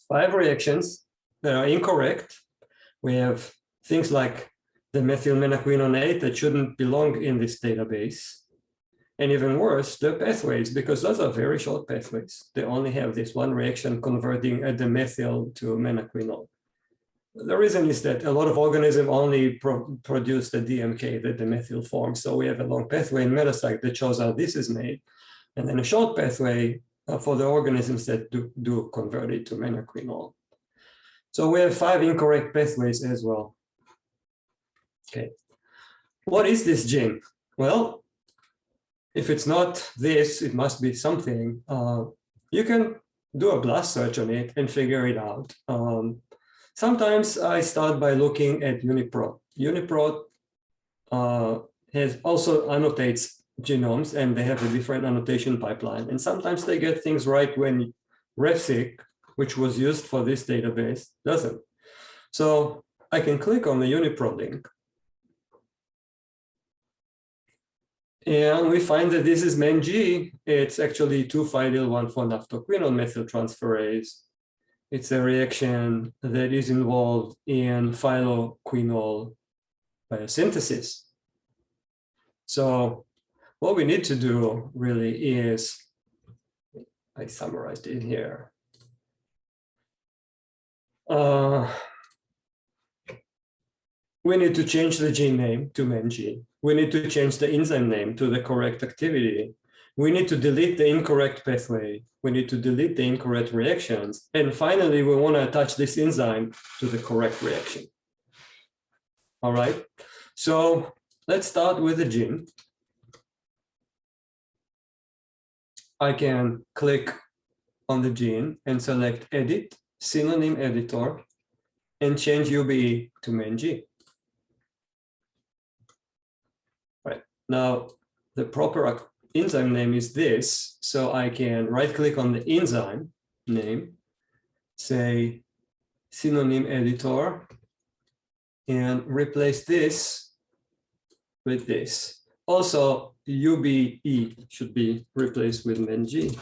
5 reactions that are incorrect. We have things like the methylmenaquinone that shouldn't belong in this database. And even worse, the pathways, because those are very short pathways. They only have this one reaction converting the methyl to menaquinone. The reason is that a lot of organisms only produce the DMK that the methyl forms. So we have a long pathway in metacyte that shows how this is made, and then a short pathway for the organisms that do convert it to menaquinone. So we have 5 incorrect pathways as well. Okay, what is this gene? Well, if it's not this, it must be something. You can do a blast search on it and figure it out. Sometimes I start by looking at UniProt. UniProt has also annotates genomes, and they have a different annotation pipeline. And sometimes they get things right when RefSeq, which was used for this database, doesn't. So I can click on the UniProt link. And we find that this is MENG. It's actually 2,5-1,4-naphthoquinone methyltransferase. It's a reaction that is involved in phyloquinol biosynthesis. So what we need to do really is, I summarized it here. We need to change the gene name to MENG. We need to change the enzyme name to the correct activity. We need to delete the incorrect pathway. We need to delete the incorrect reactions. And finally, we want to attach this enzyme to the correct reaction. All right. So let's start with the gene. I can click on the gene and select Edit, Synonym Editor, and change UBE to MENG. Right. Now, the proper enzyme name is this, so I can right-click on the enzyme name, say Synonym Editor, and replace this with this. Also, UBE should be replaced with MENG.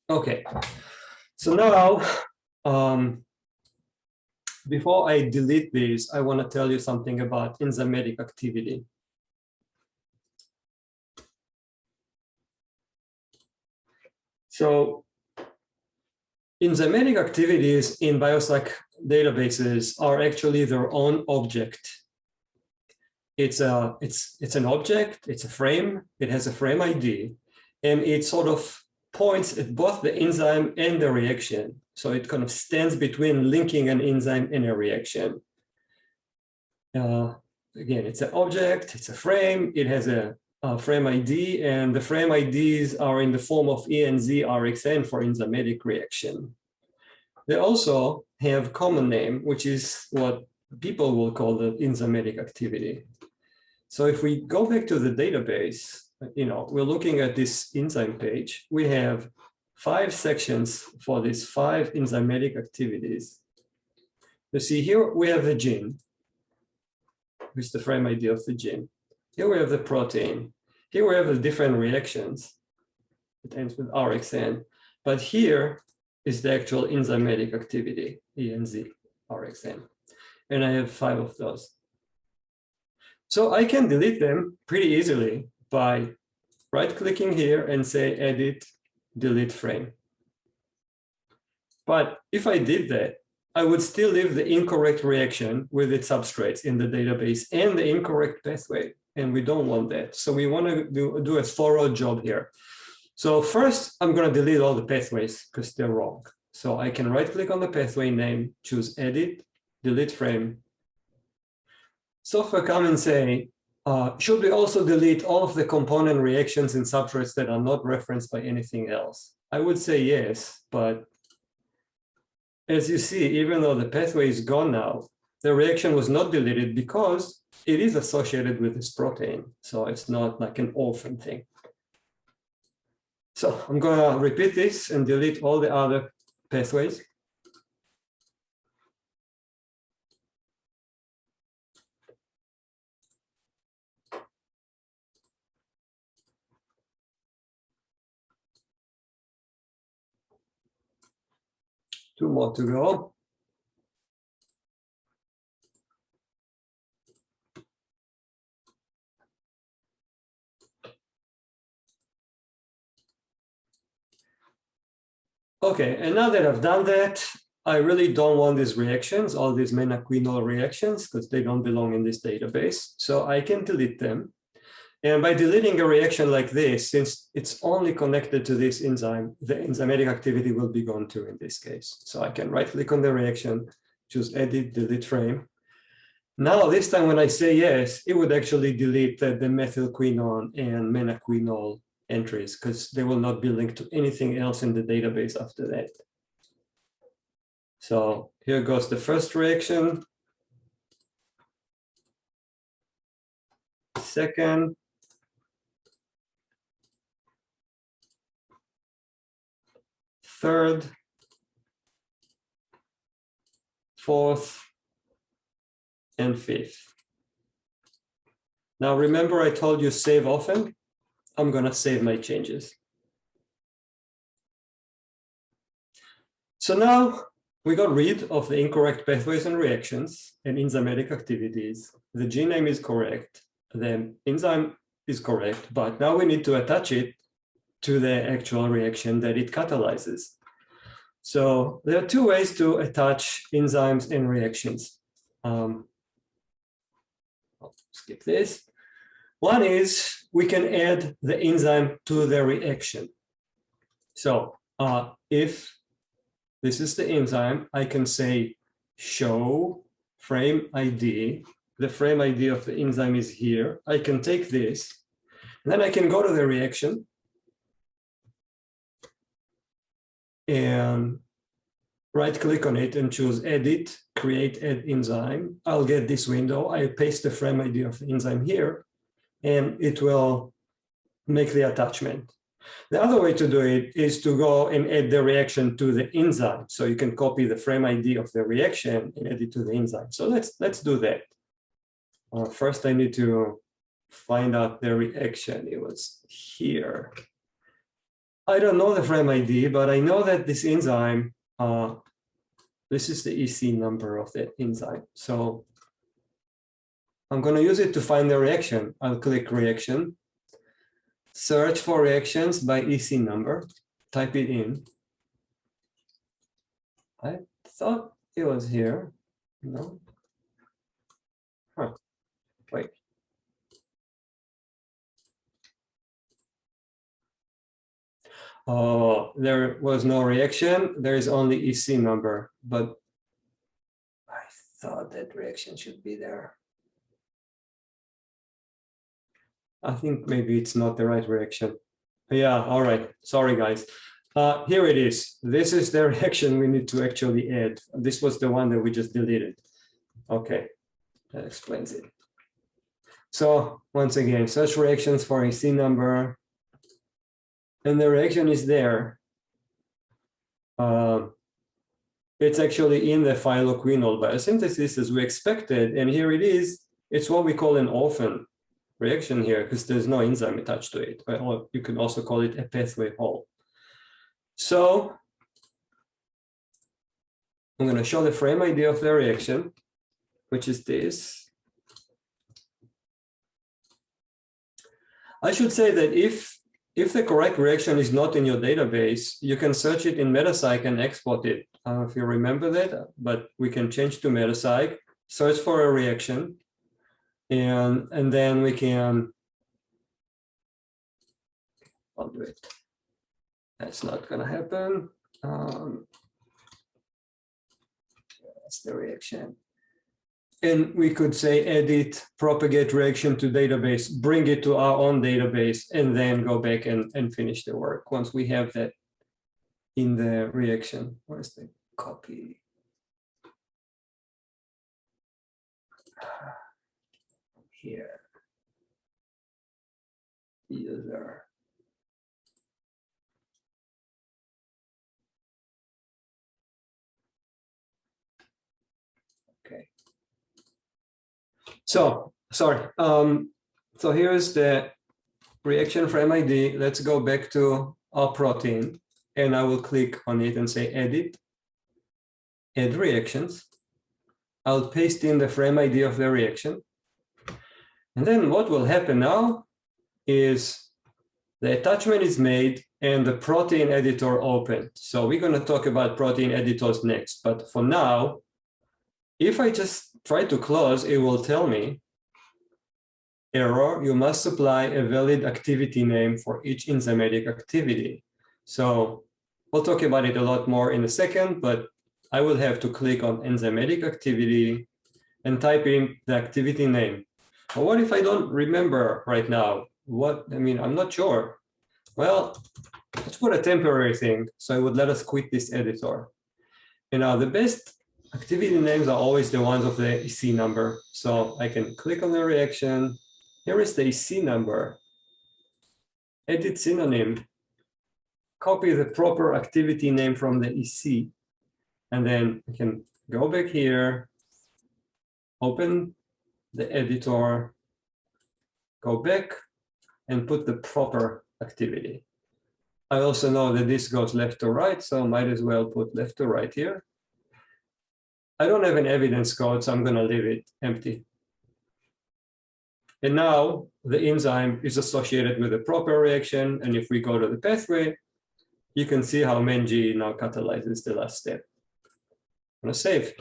Okay, so now, before I delete this, I want to tell you something about enzymatic activity. So enzymatic activities in BioStack databases are actually their own object. It's an object, it's a frame, it has a frame ID, and it sort of points at both the enzyme and the reaction. So it kind of stands between linking an enzyme and a reaction. Again, it's an object, it's a frame, it has a frame ID, and the frame IDs are in the form of ENZ RXN for enzymatic reaction. They also have common name, which is what people will call the enzymatic activity. So if we go back to the database, we're looking at this enzyme page. We have 5 sections for these 5 enzymatic activities. You see here we have the gene, which is the frame ID of the gene. Here we have the protein. Here we have the different reactions. It ends with RXN. But here is the actual enzymatic activity, ENZ, RXN. And I have 5 of those. So I can delete them pretty easily by right-clicking here and say Edit, Delete Frame. But if I did that, I would still leave the incorrect reaction with its substrates in the database and the incorrect pathway, and we don't want that. So we want to do a thorough job here. So first, I'm going to delete all the pathways because they're wrong. So I can right-click on the pathway name, choose Edit, Delete Frame. Software come and say, should we also delete all of the component reactions and substrates that are not referenced by anything else? I would say yes, but as you see, even though the pathway is gone now, the reaction was not deleted because it is associated with this protein. So it's not like an orphan thing. So I'm going to repeat this and delete all the other pathways. 2 more to go. Okay, and now that I've done that, I really don't want these reactions, all these menaquinol reactions, because they don't belong in this database. So I can delete them. And by deleting a reaction like this, since it's only connected to this enzyme, the enzymatic activity will be gone too in this case. So I can right-click on the reaction, choose Edit, Delete Frame. Now, this time when I say yes, it would actually delete the methylquinone and menaquinol entries because they will not be linked to anything else in the database after that. So here goes the first reaction. Second. Third. Fourth. And fifth. Now remember I told you save often. I'm going to save my changes. So now we got rid of the incorrect pathways and reactions and enzymatic activities. The gene name is correct. The enzyme is correct, but now we need to attach it to the actual reaction that it catalyzes. So there are 2 ways to attach enzymes and reactions. I'll skip this. One is we can add the enzyme to the reaction. So if this is the enzyme, I can say show frame ID. The frame ID of the enzyme is here. I can take this, and then I can go to the reaction and right-click on it and choose Edit, Create Add Enzyme. I'll get this window. I paste the frame ID of the enzyme here, and it will make the attachment. The other way to do it is to go and add the reaction to the enzyme. So you can copy the frame ID of the reaction and add it to the enzyme. So let's do that. First, I need to find out the reaction. It was here. I don't know the frame ID, but I know that this enzyme, this is the EC number of the enzyme. So I'm going to use it to find the reaction. I'll click reaction, search for reactions by EC number, type it in. I thought it was here. No. Huh. Wait. Oh, there was no reaction. There is only EC number, but I thought that reaction should be there. I think maybe it's not the right reaction. Yeah, all right. Sorry, guys. Here it is. This is the reaction we need to actually add. This was the one that we just deleted. Okay, that explains it. So once again, search reactions for EC number. And the reaction is there. It's actually in the phyloquinol biosynthesis as we expected. And here it is. It's what we call an orphan reaction here because there's no enzyme attached to it. Or you can also call it a pathway hole. So I'm going to show the frame ID of the reaction, which is this. I should say that if the correct reaction is not in your database, you can search it in Metacyc and export it. If you remember that, but we can change to Metacyc, search for a reaction, and then we can, I'll do it. That's not going to happen. That's the reaction. And we could say edit, propagate reaction to database, bring it to our own database, and then go back and finish the work once we have that in the reaction. Where's the copy? Here. User. Okay. So, sorry. So here's the reaction frame ID. Let's go back to our protein, and I will click on it and say edit. add reactions. I'll paste in the frame ID of the reaction. And then what will happen now is the attachment is made and the protein editor opened. So we're going to talk about protein editors next. But for now, if I just try to close, it will tell me, error, you must supply a valid activity name for each enzymatic activity. So we'll talk about it a lot more in a second, but I will have to click on enzymatic activity and type in the activity name. But what if I don't remember right now? I'm not sure. Well, let's put a temporary thing. So it would let us quit this editor. The best activity names are always the ones of the EC number. So I can click on the reaction. Here is the EC number. Edit synonym. Copy the proper activity name from the EC. And then I can go back here, open the editor, go back, and put the proper activity. I also know that this goes left to right, so I might as well put left to right here. I don't have an evidence code, so I'm going to leave it empty. And now the enzyme is associated with the proper reaction. And if we go to the pathway, you can see how MenG now catalyzes the last step. I'm going to save.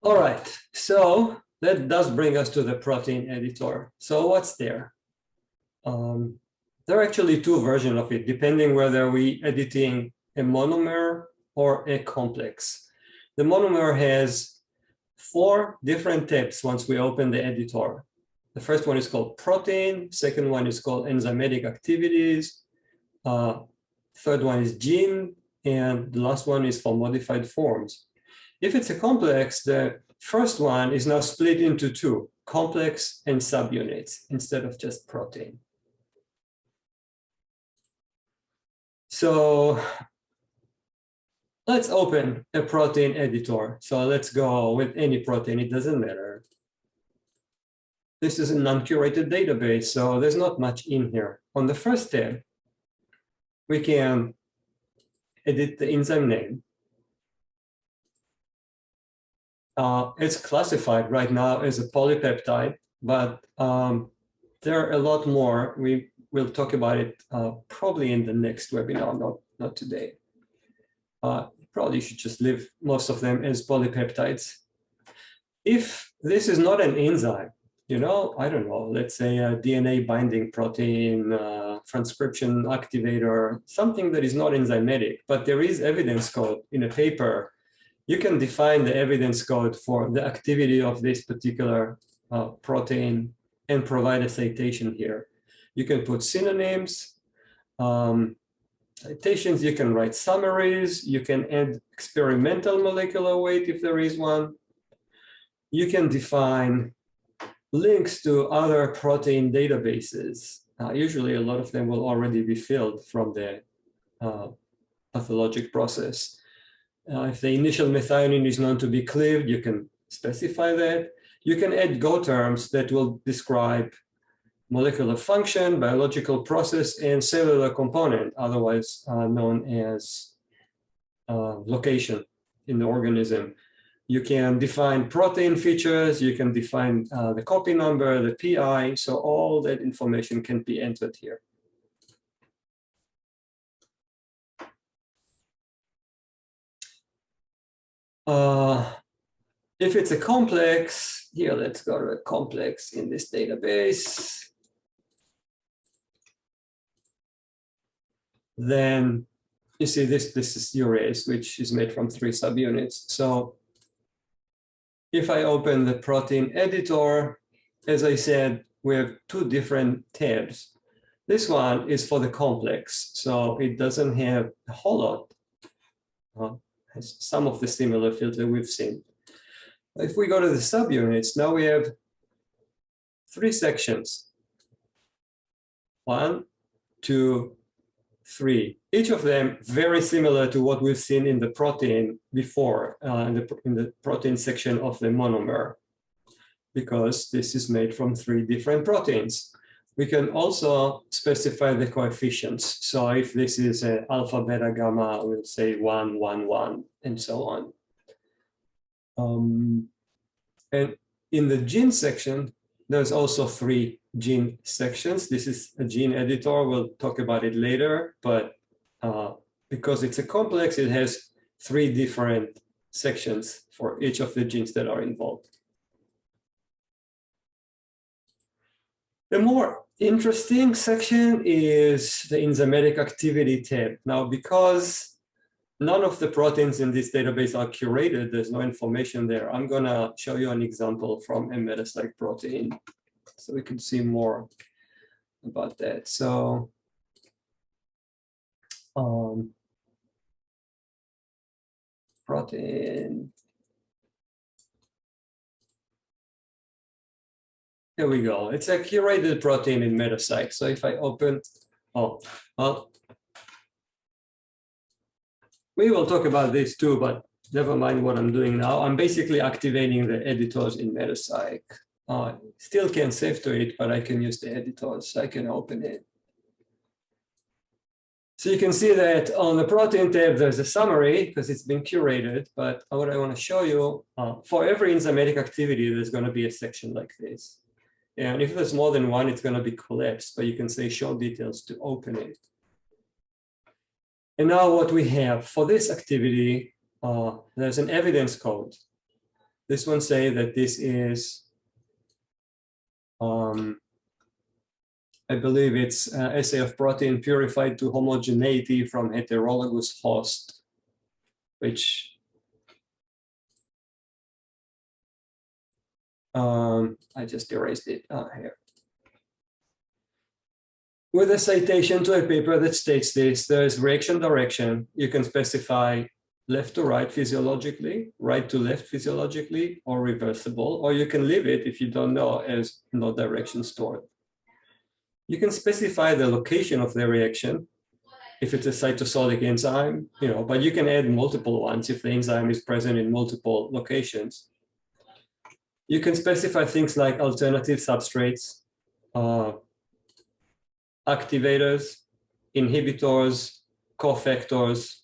All right, so that does bring us to the protein editor. So what's there? There are actually two versions of it, depending whether we're editing a monomer or a complex. The monomer has 4 different tabs once we open the editor. The first one is called protein, second one is called enzymatic activities, third one is gene, and the last one is for modified forms. If it's a complex, the first one is now split into 2, complex and subunits, instead of just protein. So let's open a protein editor. So let's go with any protein, it doesn't matter. This is a non-curated database, so there's not much in here. On the first tab, we can edit the enzyme name. It's classified right now as a polypeptide, but there are a lot more. We will talk about it probably in the next webinar, not today. Probably should just leave most of them as polypeptides. If this is not an enzyme, I don't know, let's say a DNA binding protein, transcription activator, something that is not enzymatic, but there is evidence code in a paper, you can define the evidence code for the activity of this particular protein and provide a citation here. You can put synonyms, citations, you can write summaries, you can add experimental molecular weight if there is one. You can define links to other protein databases. Usually a lot of them will already be filled from the pathologic process. If the initial methionine is known to be cleaved, you can specify that. You can add Go terms that will describe molecular function, biological process, and cellular component, otherwise known as location in the organism. You can define protein features, you can define the copy number, the PI, so all that information can be entered here. If it's a complex, here, let's go to a complex in this database. Then you see this is urease, which is made from 3 subunits. So if I open the protein editor, as I said, we have 2 different tabs. This one is for the complex, so it doesn't have a whole lot. Has some of the similar filter we've seen. If we go to the subunits, now we have 3 sections. 1, 2, 3. Each of them very similar to what we've seen in the protein before, in the protein section of the monomer. because this is made from 3 different proteins. We can also specify the coefficients. So if this is an alpha, beta, gamma, we'll say 1, 1, 1, and so on. And in the gene section, there's also 3 gene sections. This is a gene editor. We'll talk about it later, but because it's a complex, it has 3 different sections for each of the genes that are involved. The more interesting section is the enzymatic activity tab. Now, because none of the proteins in this database are curated, there's no information there. I'm gonna show you an example from a metacyte protein so we can see more about that. So, protein. Here we go. It's a curated protein in metacyte. So if I open, we will talk about this too, but never mind what I'm doing now. I'm basically activating the editors in metacyte. Still can't save to it, but I can use the editors. So I can open it. So you can see that on the protein tab, there's a summary because it's been curated. But what I want to show you, for every enzymatic activity, there's going to be a section like this. And if there's more than one, it's going to be collapsed, but you can say show details to open it. And now what we have for this activity, there's an evidence code. This one says that this is, I believe it's assay of protein purified to homogeneity from heterologous host, which I just erased it here. With a citation to a paper that states this, there is reaction direction. You can specify left to right physiologically, right to left physiologically, or reversible, or you can leave it if you don't know as no direction stored. You can specify the location of the reaction if it's a cytosolic enzyme, but you can add multiple ones if the enzyme is present in multiple locations. You can specify things like alternative substrates, activators, inhibitors, cofactors.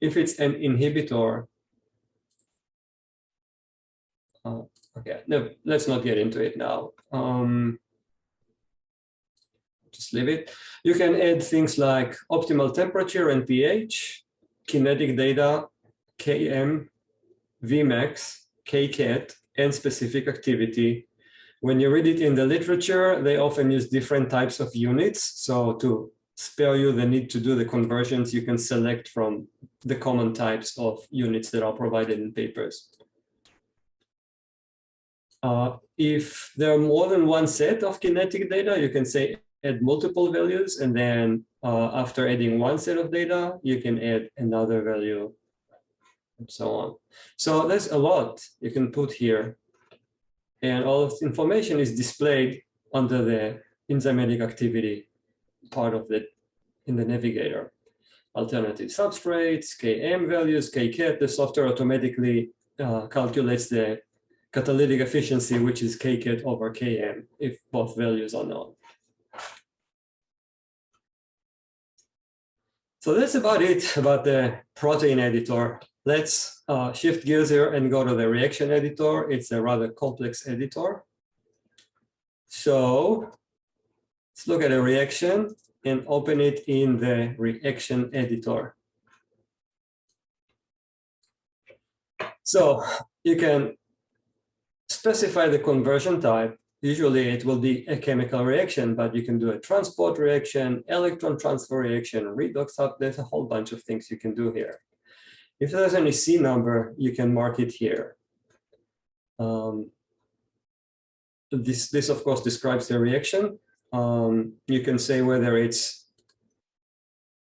If it's an inhibitor, okay, no, let's not get into it now. Just leave it. You can add things like optimal temperature and pH, kinetic data, Km, Vmax, Kcat, and specific activity. When you read it in the literature, they often use different types of units. So to spare you the need to do the conversions, you can select from the common types of units that are provided in papers. If there are more than one set of kinetic data, you can say add multiple values, and then after adding one set of data, you can add another value, and so on. So there's a lot you can put here. And all of the information is displayed under the enzymatic activity part of it in the navigator. Alternative substrates, Km values, Kcat, the software automatically calculates the catalytic efficiency, which is Kcat over Km, if both values are known. So that's about it about the protein editor. Let's shift gears here and go to the reaction editor. It's a rather complex editor. So let's look at a reaction and open it in the reaction editor. So you can specify the conversion type. Usually it will be a chemical reaction, but you can do a transport reaction, electron transfer reaction, redox up. There's a whole bunch of things you can do here. If there's any C number, you can mark it here. This of course describes the reaction. You can say whether it's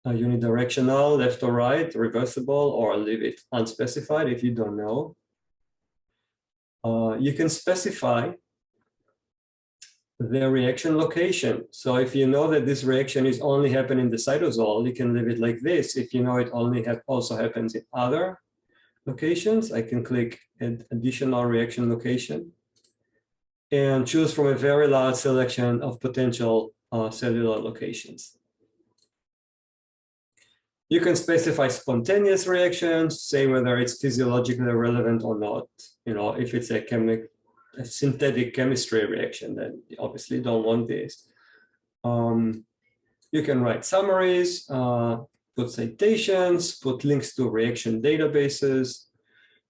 unidirectional, left or right, reversible, or leave it unspecified if you don't know. You can specify the reaction location. So if you know that this reaction is only happening in the cytosol, you can leave it like this. If you know it only also happens in other locations. I can click add additional reaction location and choose from a very large selection of potential cellular locations. You can specify spontaneous reactions, say whether it's physiologically relevant or not. You know, if it's a synthetic chemistry reaction, then you obviously don't want this. You can write summaries, put citations, put links to reaction databases.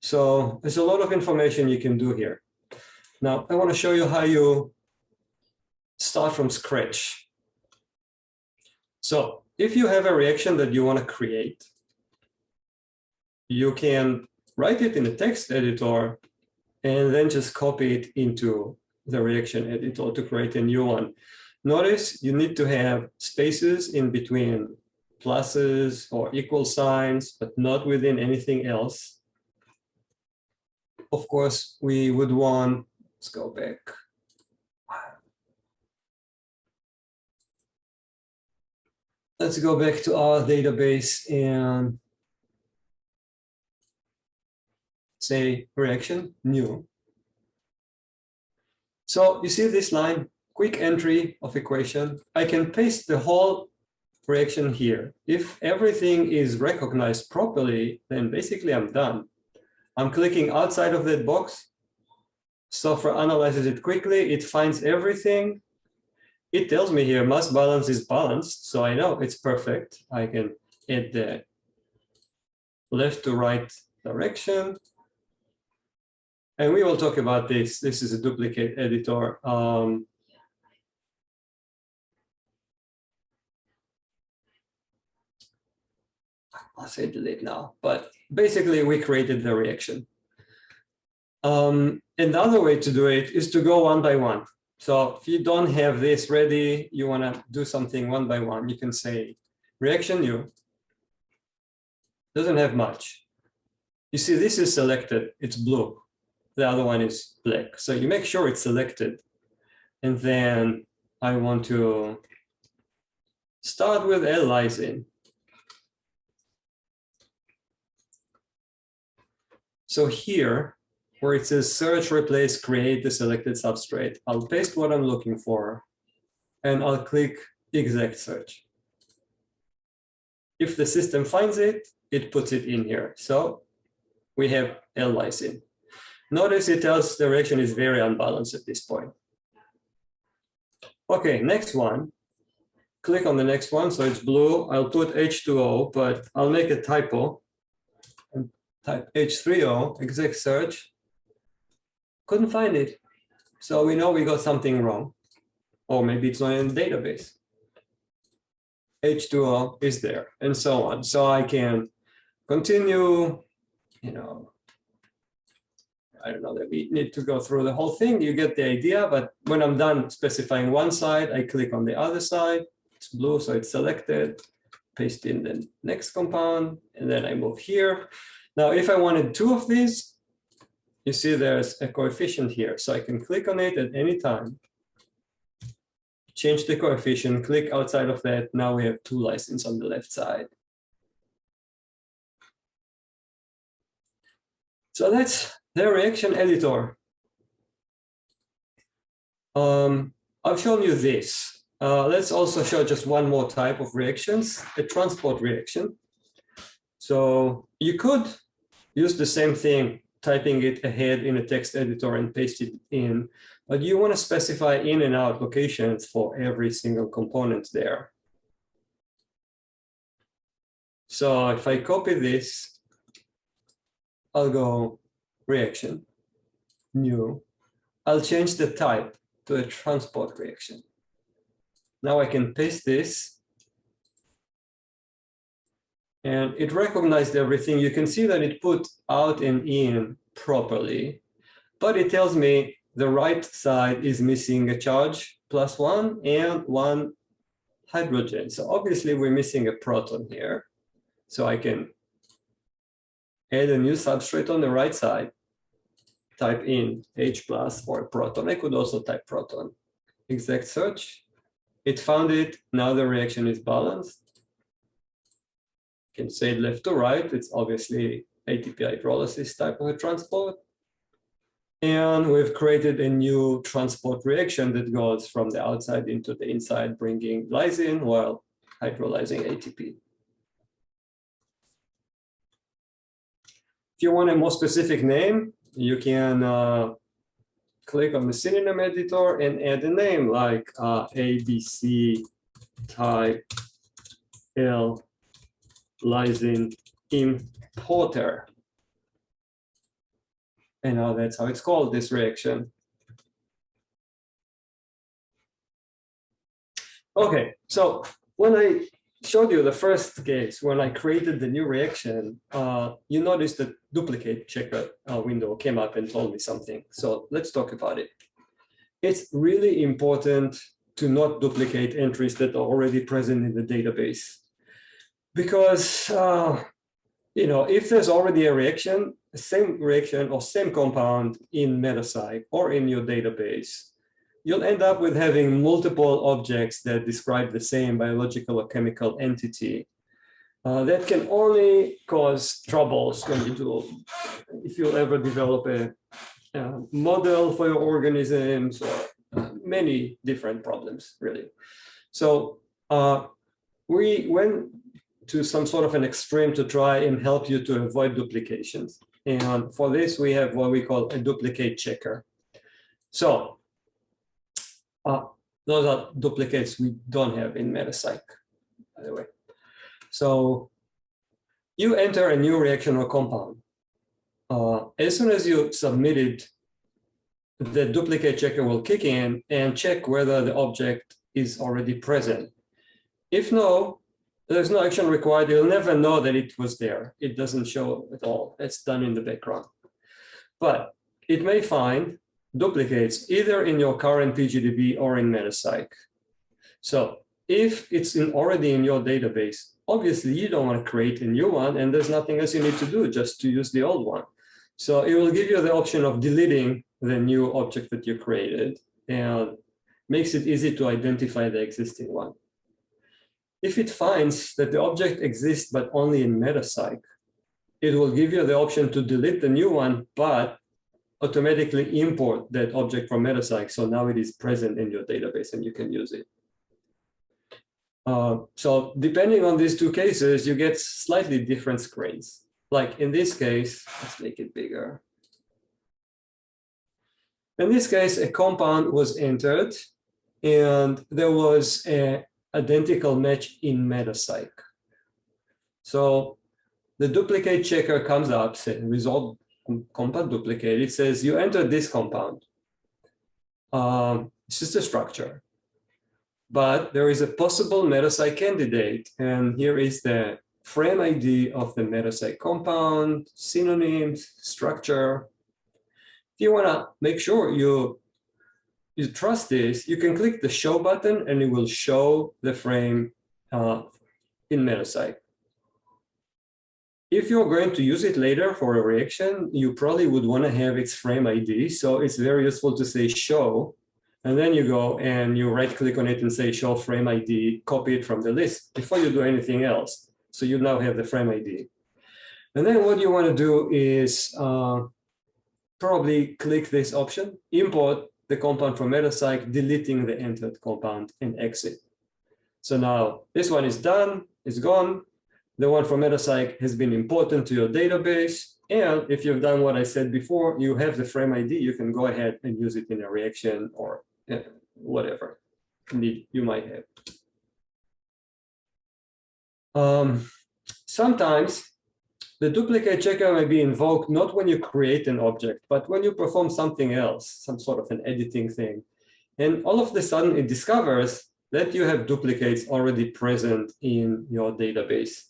So there's a lot of information you can do here. Now, I want to show you how you start from scratch. So if you have a reaction that you want to create, you can write it in a text editor and then just copy it into the reaction editor to create a new one. Notice you need to have spaces in between pluses or equal signs, but not within anything else. Of course, we would want, let's go back. Let's go back to our database and say reaction new. So you see this line, quick entry of equation. I can paste the whole reaction here. If everything is recognized properly, then basically I'm done. I'm clicking outside of that box. Software analyzes it quickly. It finds everything. It tells me here mass balance is balanced, so I know it's perfect. I can add the left to right direction. And we will talk about this. This is a duplicate editor. I'll say delete now, but basically we created the reaction. Another way to do it is to go one by one. So if you don't have this ready, you want to do something one by one, you can say reaction new. Doesn't have much. You see, this is selected, it's blue. The other one is black. So you make sure it's selected. And then I want to start with L-lysine. So here, where it says search, replace, create the selected substrate, I'll paste what I'm looking for, and I'll click exact search. If the system finds it, it puts it in here. So we have L-lysine. Notice it tells the reaction is very unbalanced at this point. Okay, next one. Click on the next one, so it's blue. I'll put H2O, but I'll make a typo and type H3O, exact search. Couldn't find it. So we know we got something wrong. Or maybe it's not in the database. H2O is there, and so on. So I can continue, you know, I don't know that we need to go through the whole thing. You get the idea, but when I'm done specifying one side, I click on the other side. It's blue, so it's selected. Paste in the next compound, and then I move here. Now, if I wanted two of these, you see there's a coefficient here. So I can click on it at any time. Change the coefficient, click outside of that. Now we have two lysines on the left side. So that's the reaction editor. I've shown you this. Let's also show just one more type of reactions, a transport reaction. So you could use the same thing, typing it ahead in a text editor and paste it in, but you want to specify in and out locations for every single component there. So if I copy this, I'll go reaction, new. I'll change the type to a transport reaction. Now I can paste this, and it recognized everything. You can see that it put out and in properly, but it tells me the right side is missing a charge +1 and 1 hydrogen. So obviously we're missing a proton here. So I can add a new substrate on the right side, type in H+ for a proton. I could also type proton. Exact search. It found it. Now the reaction is balanced. You can say left to right. It's obviously ATP hydrolysis type of a transport. And we've created a new transport reaction that goes from the outside into the inside, bringing lysine while hydrolyzing ATP. If you want a more specific name, you can click on the Synonym Editor and add a name like ABC type L lysine importer. And now that's how it's called, this reaction. Okay, so when I showed you the first case, when I created the new reaction, you noticed that duplicate checker window came up and told me something. So let's talk about it. It's really important to not duplicate entries that are already present in the database. Because if there's already a reaction, same reaction or same compound in MetaPsych or in your database, you'll end up with having multiple objects that describe the same biological or chemical entity. That can only cause troubles when you do, if you ever develop a model for your organisms, or many different problems, really. So we went to some sort of an extreme to try and help you to avoid duplications. And for this, we have what we call a duplicate checker. So those are duplicates we don't have in MetaPsych, by the way. So you enter a new reaction or compound. As soon as you submit it, the duplicate checker will kick in and check whether the object is already present. If no, there's no action required. You'll never know that it was there. It doesn't show at all. It's done in the background. But it may find duplicates either in your current PGDB or in MetaPsych. So if it's already in your database, obviously you don't want to create a new one, and there's nothing else you need to do, just to use the old one. So it will give you the option of deleting the new object that you created, and makes it easy to identify the existing one. If it finds that the object exists but only in MetaPsych, it will give you the option to delete the new one, but automatically import that object from MetaPsych. So now it is present in your database and you can use it. So depending on these two cases, you get slightly different screens. Like in this case, let's make it bigger. In this case, a compound was entered and there was an identical match in MetaPsych. So the duplicate checker comes up, saying result compound duplicate. It says you entered this compound. It's just a structure. But there is a possible MetaPsych candidate, and here is the frame ID of the MetaPsych compound, synonyms, structure. If you want to make sure you trust this, you can click the show button and it will show the frame in MetaPsych. If you're going to use it later for a reaction, you probably would want to have its frame ID. So it's very useful to say show. And then you go and you right click on it and say show frame ID, copy it from the list before you do anything else. So you now have the frame ID. And then what you want to do is probably click this option, import the compound from MetaPsych, deleting the entered compound and exit. So now this one is done, it's gone. The one from MetaPsych has been imported to your database. And if you've done what I said before, you have the frame ID, you can go ahead and use it in a reaction or whatever need you might have. Sometimes the duplicate checker may be invoked not when you create an object, but when you perform something else, some sort of an editing thing. And all of a sudden it discovers that you have duplicates already present in your database.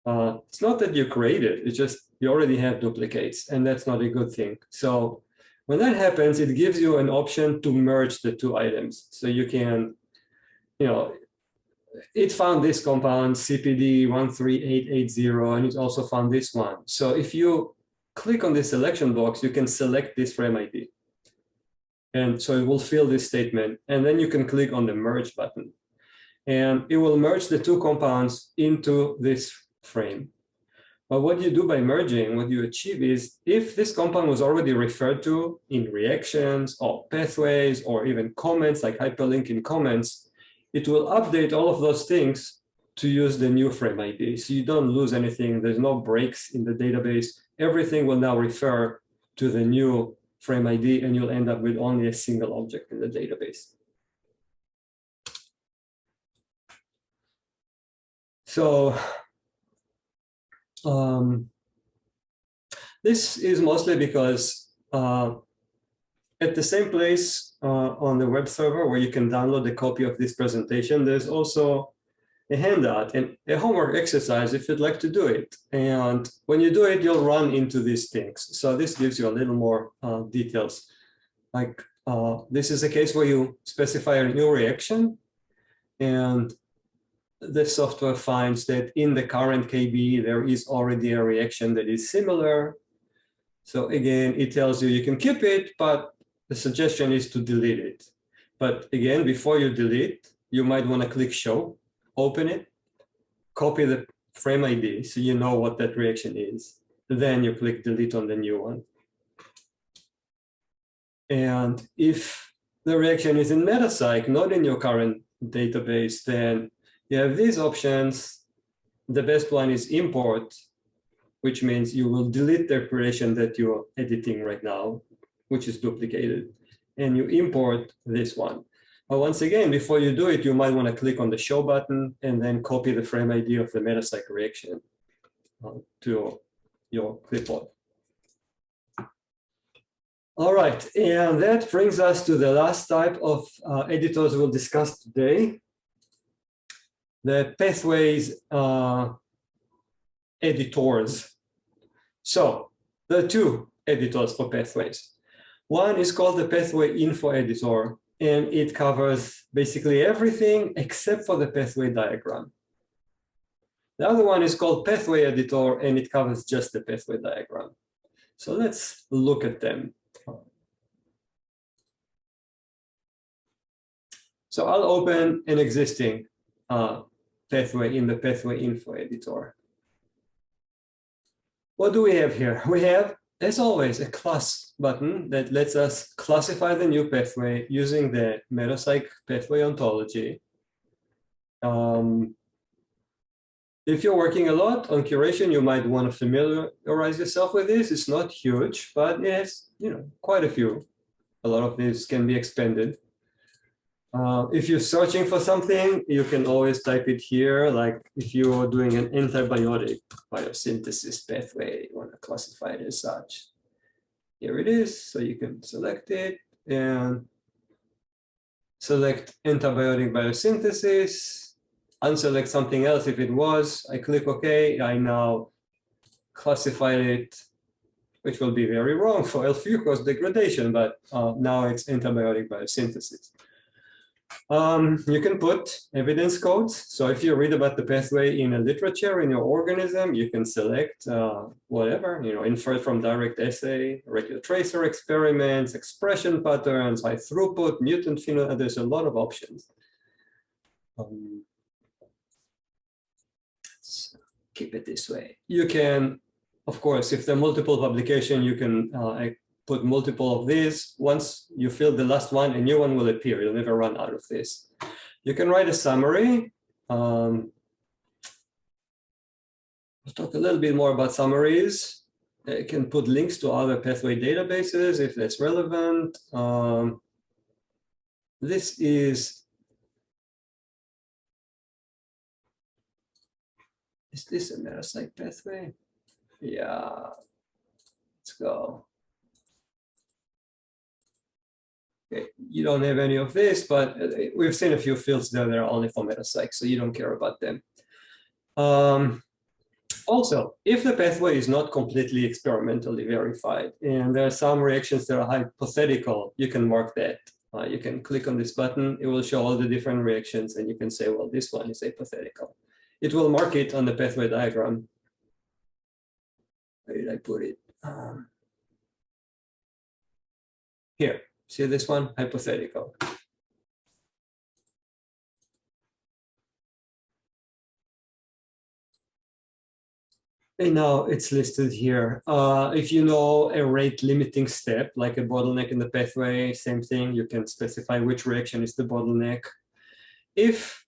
It's not that you created, it's just you already have duplicates, and that's not a good thing. So when that happens, it gives you an option to merge the two items. So you can, it found this compound, CPD 13880, and it also found this one. So if you click on the selection box, you can select this frame ID. And so it will fill this statement, and then you can click on the merge button. And it will merge the two compounds into this frame. But what you do by merging, what you achieve is, if this compound was already referred to in reactions or pathways or even comments, like hyperlink in comments, it will update all of those things to use the new frame ID. So you don't lose anything. There's no breaks in the database. Everything will now refer to the new frame ID, and you'll end up with only a single object in the database. So this is mostly because at the same place on the web server where you can download a copy of this presentation, there's also a handout and a homework exercise if you'd like to do it. And when you do it, you'll run into these things. So this gives you a little more details. Like this is a case where you specify a new reaction, and the software finds that in the current KB, there is already a reaction that is similar. So again, it tells you can keep it, but the suggestion is to delete it. But again, before you delete, you might want to click show, open it, copy the frame ID so you know what that reaction is. Then you click delete on the new one. And if the reaction is in Metapsych, not in your current database, then you have these options. The best one is import, which means you will delete the operation that you're editing right now, which is duplicated, and you import this one. But once again, before you do it, you might want to click on the show button and then copy the frame ID of the Metapsych reaction to your clipboard. All right, and that brings us to the last type of editors we'll discuss today, the pathways editors. So there are two editors for pathways. One is called the Pathway Info Editor, and it covers basically everything except for the pathway diagram. The other one is called Pathway Editor, and it covers just the pathway diagram. So let's look at them. So I'll open an existing pathway in the Pathway Info Editor. What do we have here? We have, as always, a class button that lets us classify the new pathway using the Metapsych pathway ontology. If you're working a lot on curation, you might want to familiarize yourself with this. It's not huge, but it has, quite a few. A lot of these can be expanded. If you're searching for something, you can always type it here. Like if you're doing an antibiotic biosynthesis pathway, you want to classify it as such. Here it is. So you can select it and select antibiotic biosynthesis, unselect something else if it was. I click OK. I now classify it, which will be very wrong for L-fucose degradation, but now it's antibiotic biosynthesis. You can put evidence codes. So if you read about the pathway in a literature in your organism, you can select whatever, inferred from direct assay, regular tracer experiments, expression patterns, high throughput, mutant phenotype. There's a lot of options. Let's keep it this way. You can, of course, if there are multiple publications, you can put multiple of these. Once you fill the last one, a new one will appear. You'll never run out of this. You can write a summary. We'll talk a little bit more about summaries. You can put links to other pathway databases if that's relevant. This is this a Metapsych pathway? Yeah, let's go. Okay. You don't have any of this, but we've seen a few fields there that are only for Metapsych, so you don't care about them. Also, if the pathway is not completely experimentally verified, and there are some reactions that are hypothetical, you can mark that. You can click on this button, it will show all the different reactions, and you can say, well, this one is hypothetical. It will mark it on the pathway diagram. Where did I put it? Here. See this one? Hypothetical. And now it's listed here. If you know a rate limiting step, like a bottleneck in the pathway, same thing, you can specify which reaction is the bottleneck. If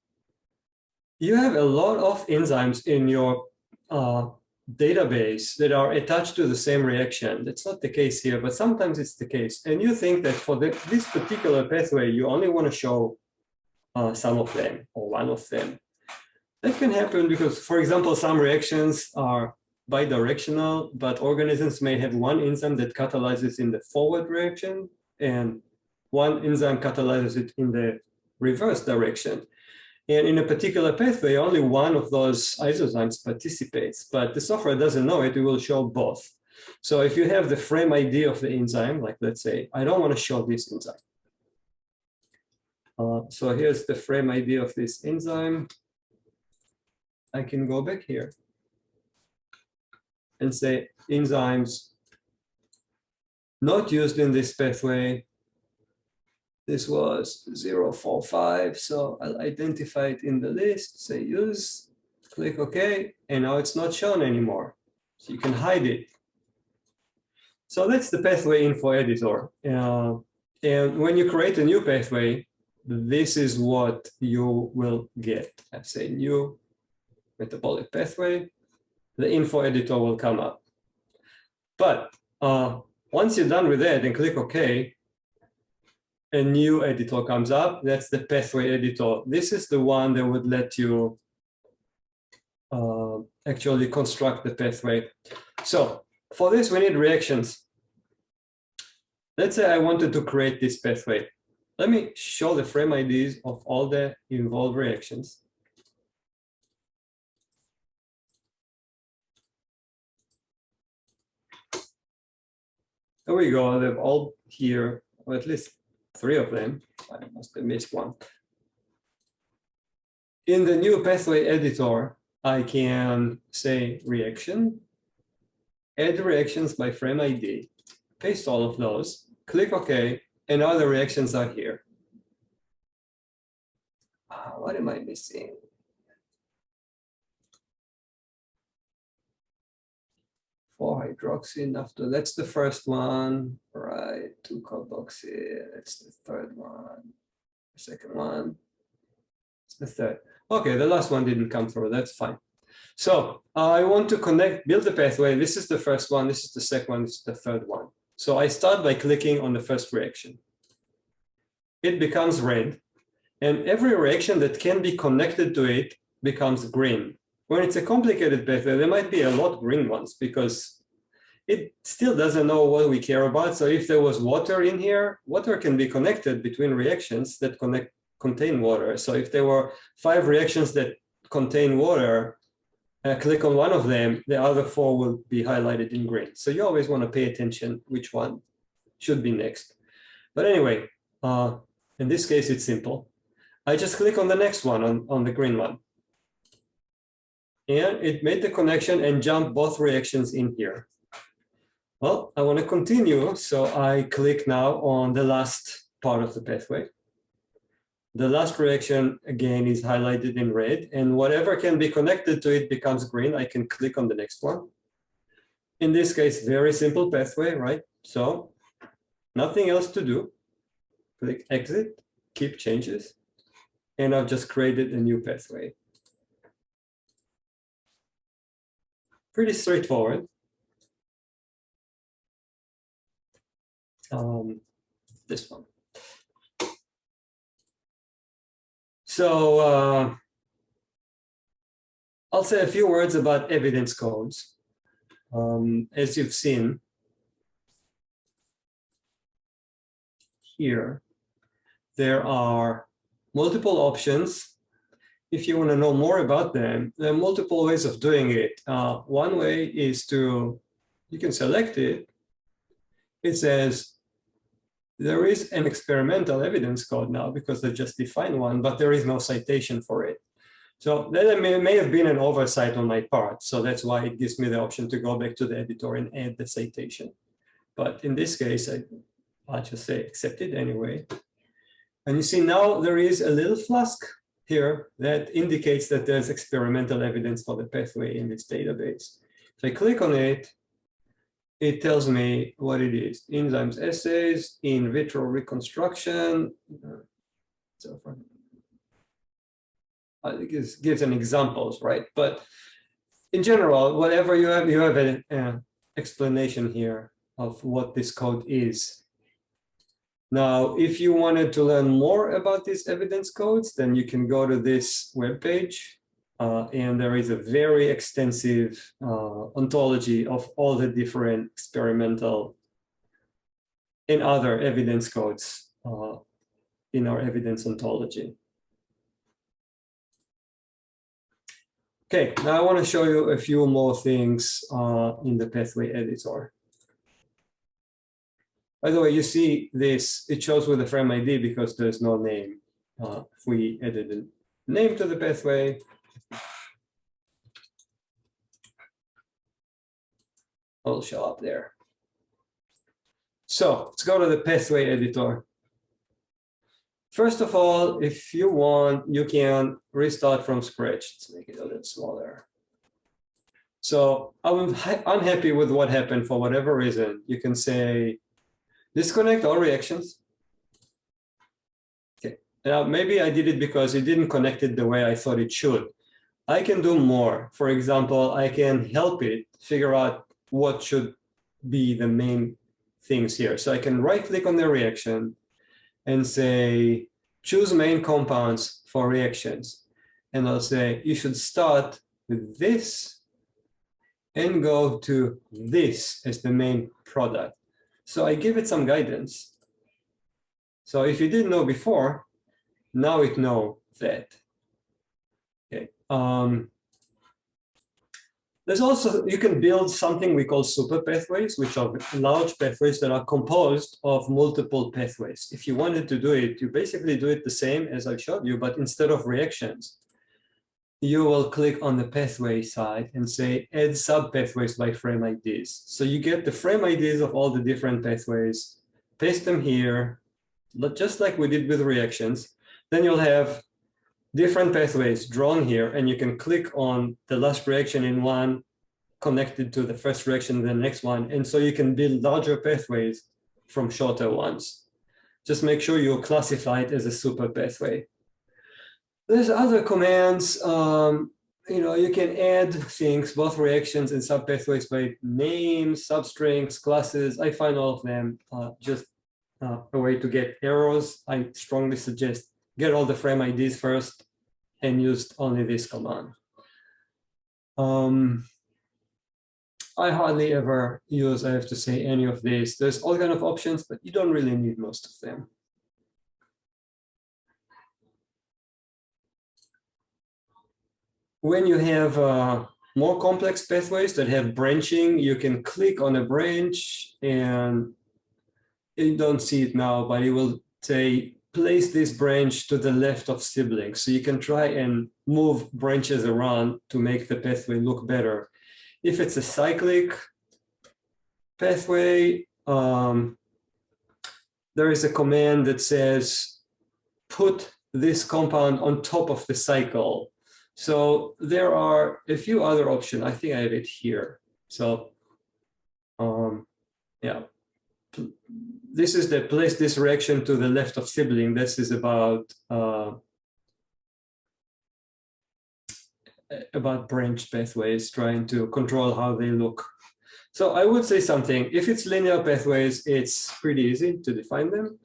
you have a lot of enzymes in your database that are attached to the same reaction, that's not the case here, but sometimes it's the case. And you think that for this particular pathway, you only want to show some of them or one of them. That can happen because, for example, some reactions are bidirectional, but organisms may have one enzyme that catalyzes in the forward direction and one enzyme catalyzes it in the reverse direction. And in a particular pathway, only one of those isozymes participates, but the software doesn't know it, it will show both. So if you have the frame ID of the enzyme, like let's say, I don't want to show this enzyme. So here's the frame ID of this enzyme. I can go back here and say enzymes not used in this pathway. This was 045, so I'll identify it in the list, say use, click OK, and now it's not shown anymore. So you can hide it. So that's the pathway info editor. And when you create a new pathway, this is what you will get. I say new metabolic pathway, the info editor will come up. But once you're done with that and click OK, a new editor comes up. That's the pathway editor. This is the one that would let you actually construct the pathway. So for this, we need reactions. Let's say I wanted to create this pathway. Let me show the frame IDs of all the involved reactions. There we go. They're all here, or at least 3 of them. I must have missed one. In the new pathway editor, I can say reaction, add reactions by frame ID, paste all of those, click OK, and all the reactions are here. What am I missing? 4-hydroxy naphtha, that's the first one, right? 2-carboxy, that's the third one. The second one, it's the third. Okay, the last one didn't come through, that's fine. So I want to build the pathway. This is the first one, this is the second one, this is the third one. So I start by clicking on the first reaction. It becomes red, and every reaction that can be connected to it becomes green. When it's a complicated pathway, there might be a lot of green ones because it still doesn't know what we care about. So if there was water in here, water can be connected between reactions that contain water. So if there were 5 reactions that contain water, click on one of them, the other 4 will be highlighted in green. So you always want to pay attention which one should be next. But anyway, in this case, it's simple. I just click on the next one, on the green one. And it made the connection and jumped both reactions in here. Well, I want to continue, so I click now on the last part of the pathway. The last reaction, again, is highlighted in red, and whatever can be connected to it becomes green. I can click on the next one. In this case, very simple pathway, right? So nothing else to do. Click exit, keep changes, and I've just created a new pathway. Pretty straightforward. This one. So I'll say a few words about evidence codes. As you've seen here, there are multiple options. If you want to know more about them, there are multiple ways of doing it. One way is you can select it. It says, there is an experimental evidence code now because they just defined one, but there is no citation for it. So that may have been an oversight on my part. So that's why it gives me the option to go back to the editor and add the citation. But in this case, I'll just say accept it anyway. And you see now there is a little flask here that indicates that there's experimental evidence for the pathway in this database. So I click on it, it tells me what it is. Enzymes assays, in vitro reconstruction. So forth. It gives an examples, right? But in general, whatever you have an explanation here of what this code is. Now, if you wanted to learn more about these evidence codes, then you can go to this webpage, and there is a very extensive ontology of all the different experimental and other evidence codes in our evidence ontology. Okay, now I want to show you a few more things in the pathway editor. By the way, you see this, it shows with the frame ID because there's no name. If we added a name to the pathway, it'll show up there. So let's go to the pathway editor. First of all, if you want, you can restart from scratch. Let's make it a little smaller. So I'm unhappy with what happened for whatever reason. You can say, disconnect all reactions. Okay. Now, maybe I did it because it didn't connect it the way I thought it should. I can do more. For example, I can help it figure out what should be the main things here. So I can right-click on the reaction and say, choose main compounds for reactions. And I'll say, you should start with this and go to this as the main product. So I give it some guidance. So if you didn't know before, now it knows that. Okay. There's also, you can build something we call super pathways, which are large pathways that are composed of multiple pathways. If you wanted to do it, you basically do it the same as I showed you, but instead of reactions, you will click on the pathway side and say, add sub-pathways by frame IDs. So you get the frame IDs of all the different pathways, paste them here, just like we did with reactions. Then you'll have different pathways drawn here, and you can click on the last reaction in one connected to the first reaction in the next one. And so you can build larger pathways from shorter ones. Just make sure you classify it as a super pathway. There's other commands. You can add things, both reactions and sub pathways by names, substrings, classes. I find all of them just a way to get errors. I strongly suggest get all the frame IDs first and use only this command. I hardly ever use, I have to say, any of these. There's all kinds of options, but you don't really need most of them. When you have more complex pathways that have branching, you can click on a branch, and you don't see it now, but it will say, place this branch to the left of siblings. So you can try and move branches around to make the pathway look better. If it's a cyclic pathway, there is a command that says, put this compound on top of the cycle. So there are a few other options. I think I have it here. So yeah. This is the place this reaction to the left of sibling. This is about branch pathways, trying to control how they look. So I would say something. If it's linear pathways, it's pretty easy to define them.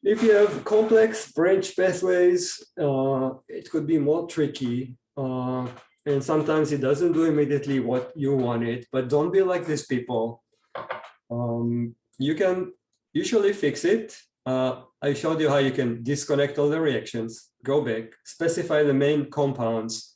If you have complex branch pathways, it could be more tricky. And sometimes it doesn't do immediately what you want it, but don't be like these people. You can usually fix it. I showed you how you can disconnect all the reactions, go back, specify the main compounds,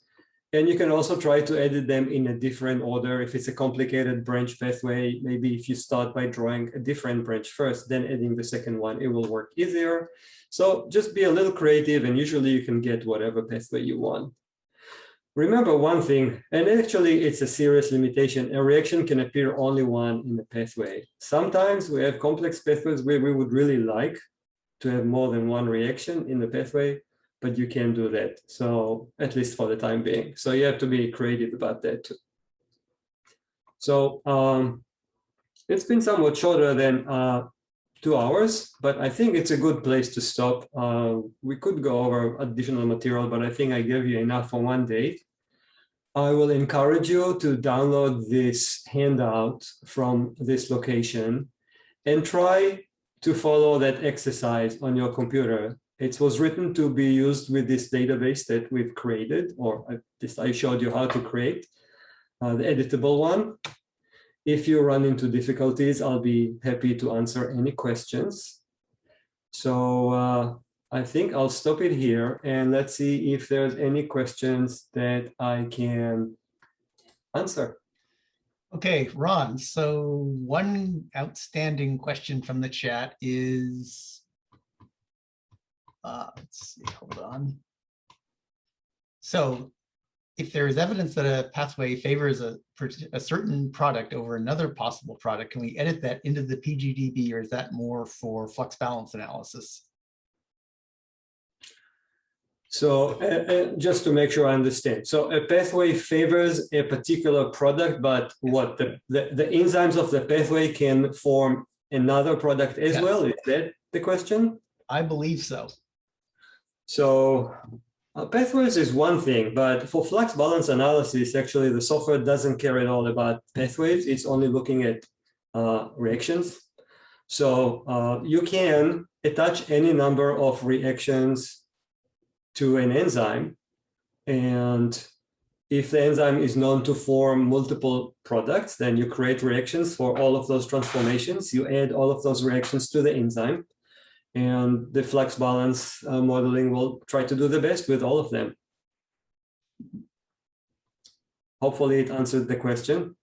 and you can also try to edit them in a different order. If it's a complicated branch pathway, maybe if you start by drawing a different branch first, then adding the second one, it will work easier. So just be a little creative, and usually you can get whatever pathway you want. Remember one thing, and actually it's a serious limitation, a reaction can appear only one in the pathway. Sometimes we have complex pathways where we would really like to have more than one reaction in the pathway, but you can't do that. So at least for the time being. So you have to be creative about that too. So it's been somewhat shorter than 2 hours, but I think it's a good place to stop. We could go over additional material, but I think I gave you enough for one day. I will encourage you to download this handout from this location and try to follow that exercise on your computer. It was written to be used with this database that we've created, or at least I showed you how to create the editable one. If you run into difficulties, I'll be happy to answer any questions. So I think I'll stop it here and let's see if there's any questions that I can answer.
Okay, Ron, so one outstanding question from the chat is, let's see, hold on. So if there is evidence that a pathway favors a certain product over another possible product, can we edit that into the PGDB, or is that more for flux balance analysis?
So just to make sure I understand. So a pathway favors a particular product, but what the enzymes of the pathway can form another product as well? Is that the question?
I believe so.
So pathways is one thing, but for flux balance analysis, actually the software doesn't care at all about pathways. It's only looking at reactions. So you can attach any number of reactions to an enzyme, and if the enzyme is known to form multiple products, then you create reactions for all of those transformations. You add all of those reactions to the enzyme, and the flux balance modeling will try to do the best with all of them. Hopefully it answered the question.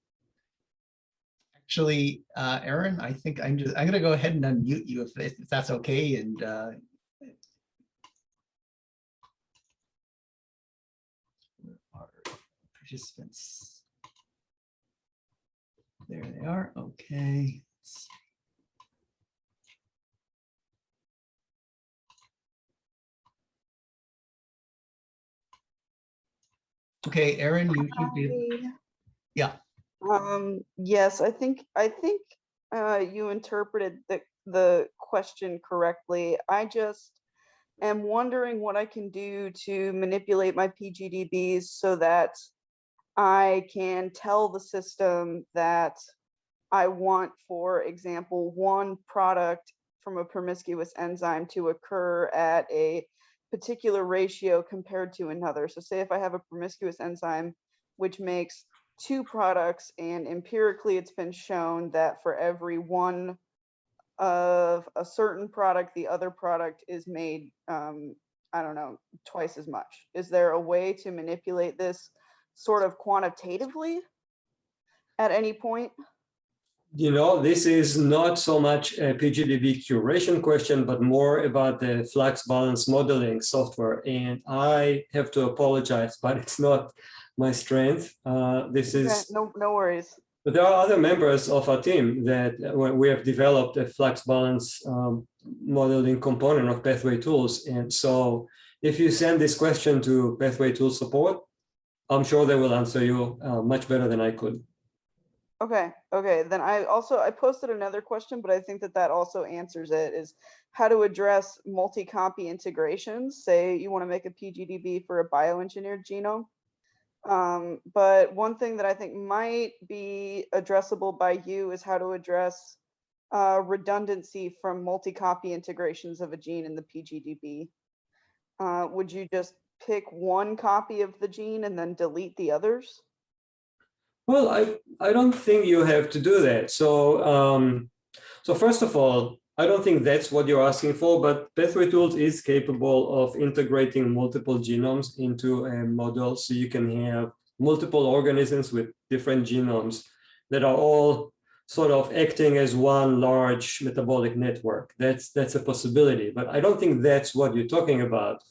Actually, Aaron, I think I'm going to go ahead and unmute you if that's okay, and participants. There they are. Okay. Okay, Aaron, you should be. Yeah.
Yes, I think you interpreted the question correctly. I just am wondering what I can do to manipulate my PGDBs so that I can tell the system that I want, for example, one product from a promiscuous enzyme to occur at a particular ratio compared to another. So say if I have a promiscuous enzyme which makes 2 products, and empirically it's been shown that for every one of a certain product, the other product is made, I don't know, twice as much. Is there a way to manipulate this sort of quantitatively at any point?
You know, this is not so much a PGDB curation question, but more about the flux balance modeling software. And I have to apologize, but it's not my strength. This is
no worries.
But there are other members of our team that we have developed a flux balance modeling component of Pathway Tools. And so if you send this question to Pathway Tools support, I'm sure they will answer you much better than I could.
Okay. Then I posted another question, but I think that also answers it, is how to address multi-copy integrations. Say you want to make a PGDB for a bioengineered genome. But one thing that I think might be addressable by you is how to address redundancy from multi-copy integrations of a gene in the PGDB. Would you just pick one copy of the gene and then delete the others?
Well, I don't think you have to do that. So, so first of all, I don't think that's what you're asking for, but Pathway Tools is capable of integrating multiple genomes into a model, so you can have multiple organisms with different genomes that are all sort of acting as one large metabolic network. That's a possibility, but I don't think that's what you're talking about.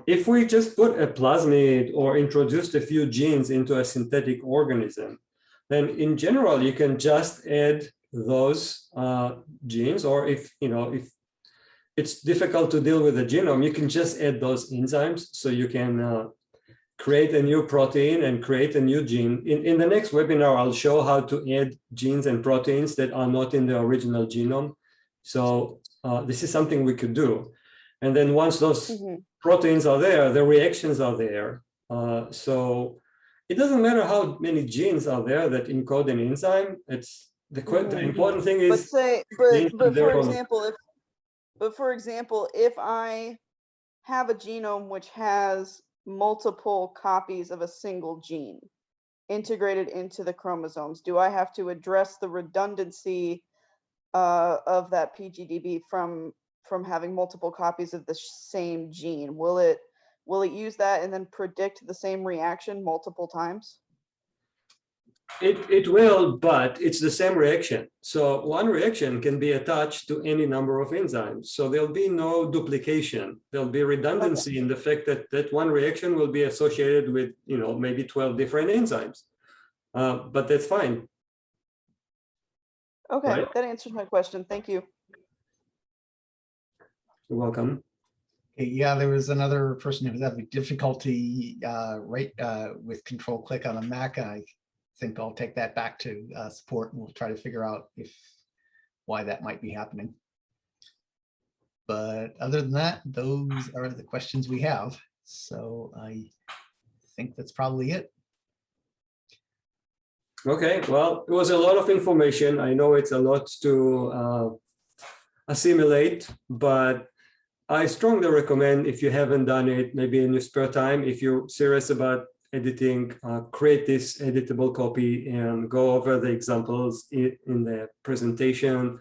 If we just put a plasmid or introduced a few genes into a synthetic organism, then in general, you can just add those genes, or if it's difficult to deal with the genome, you can just add those enzymes, so you can create a new protein and create a new gene. In the next webinar, I'll show how to add genes and proteins that are not in the original genome. So this is something we could do. And then once those proteins are there, the reactions are there. So it doesn't matter how many genes are there that encode an enzyme. It's the important thing is.
But for example, if I have a genome which has multiple copies of a single gene integrated into the chromosomes, do I have to address the redundancy of that PGDB from having multiple copies of the same gene? Will it use that and then predict the same reaction multiple times?
It will, but it's the same reaction. So one reaction can be attached to any number of enzymes. So there'll be no duplication. There'll be redundancy in the fact that that one reaction will be associated with, maybe 12 different enzymes. But that's fine.
Okay,
right?
That answers my question. Thank you.
You're welcome.
Yeah, there was another person who was having difficulty with control click on a Mac. I think I'll take that back to support and we'll try to figure out why that might be happening. But other than that, those are the questions we have. So I think that's probably it.
Okay, well, it was a lot of information. I know it's a lot to assimilate, but I strongly recommend, if you haven't done it, maybe in your spare time, if you're serious about editing, create this editable copy and go over the examples in the presentation,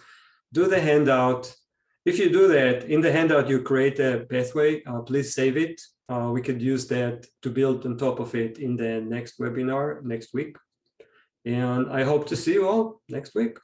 do the handout. If you do that, in the handout, you create a pathway, please save it. We could use that to build on top of it in the next webinar next week. And I hope to see you all next week.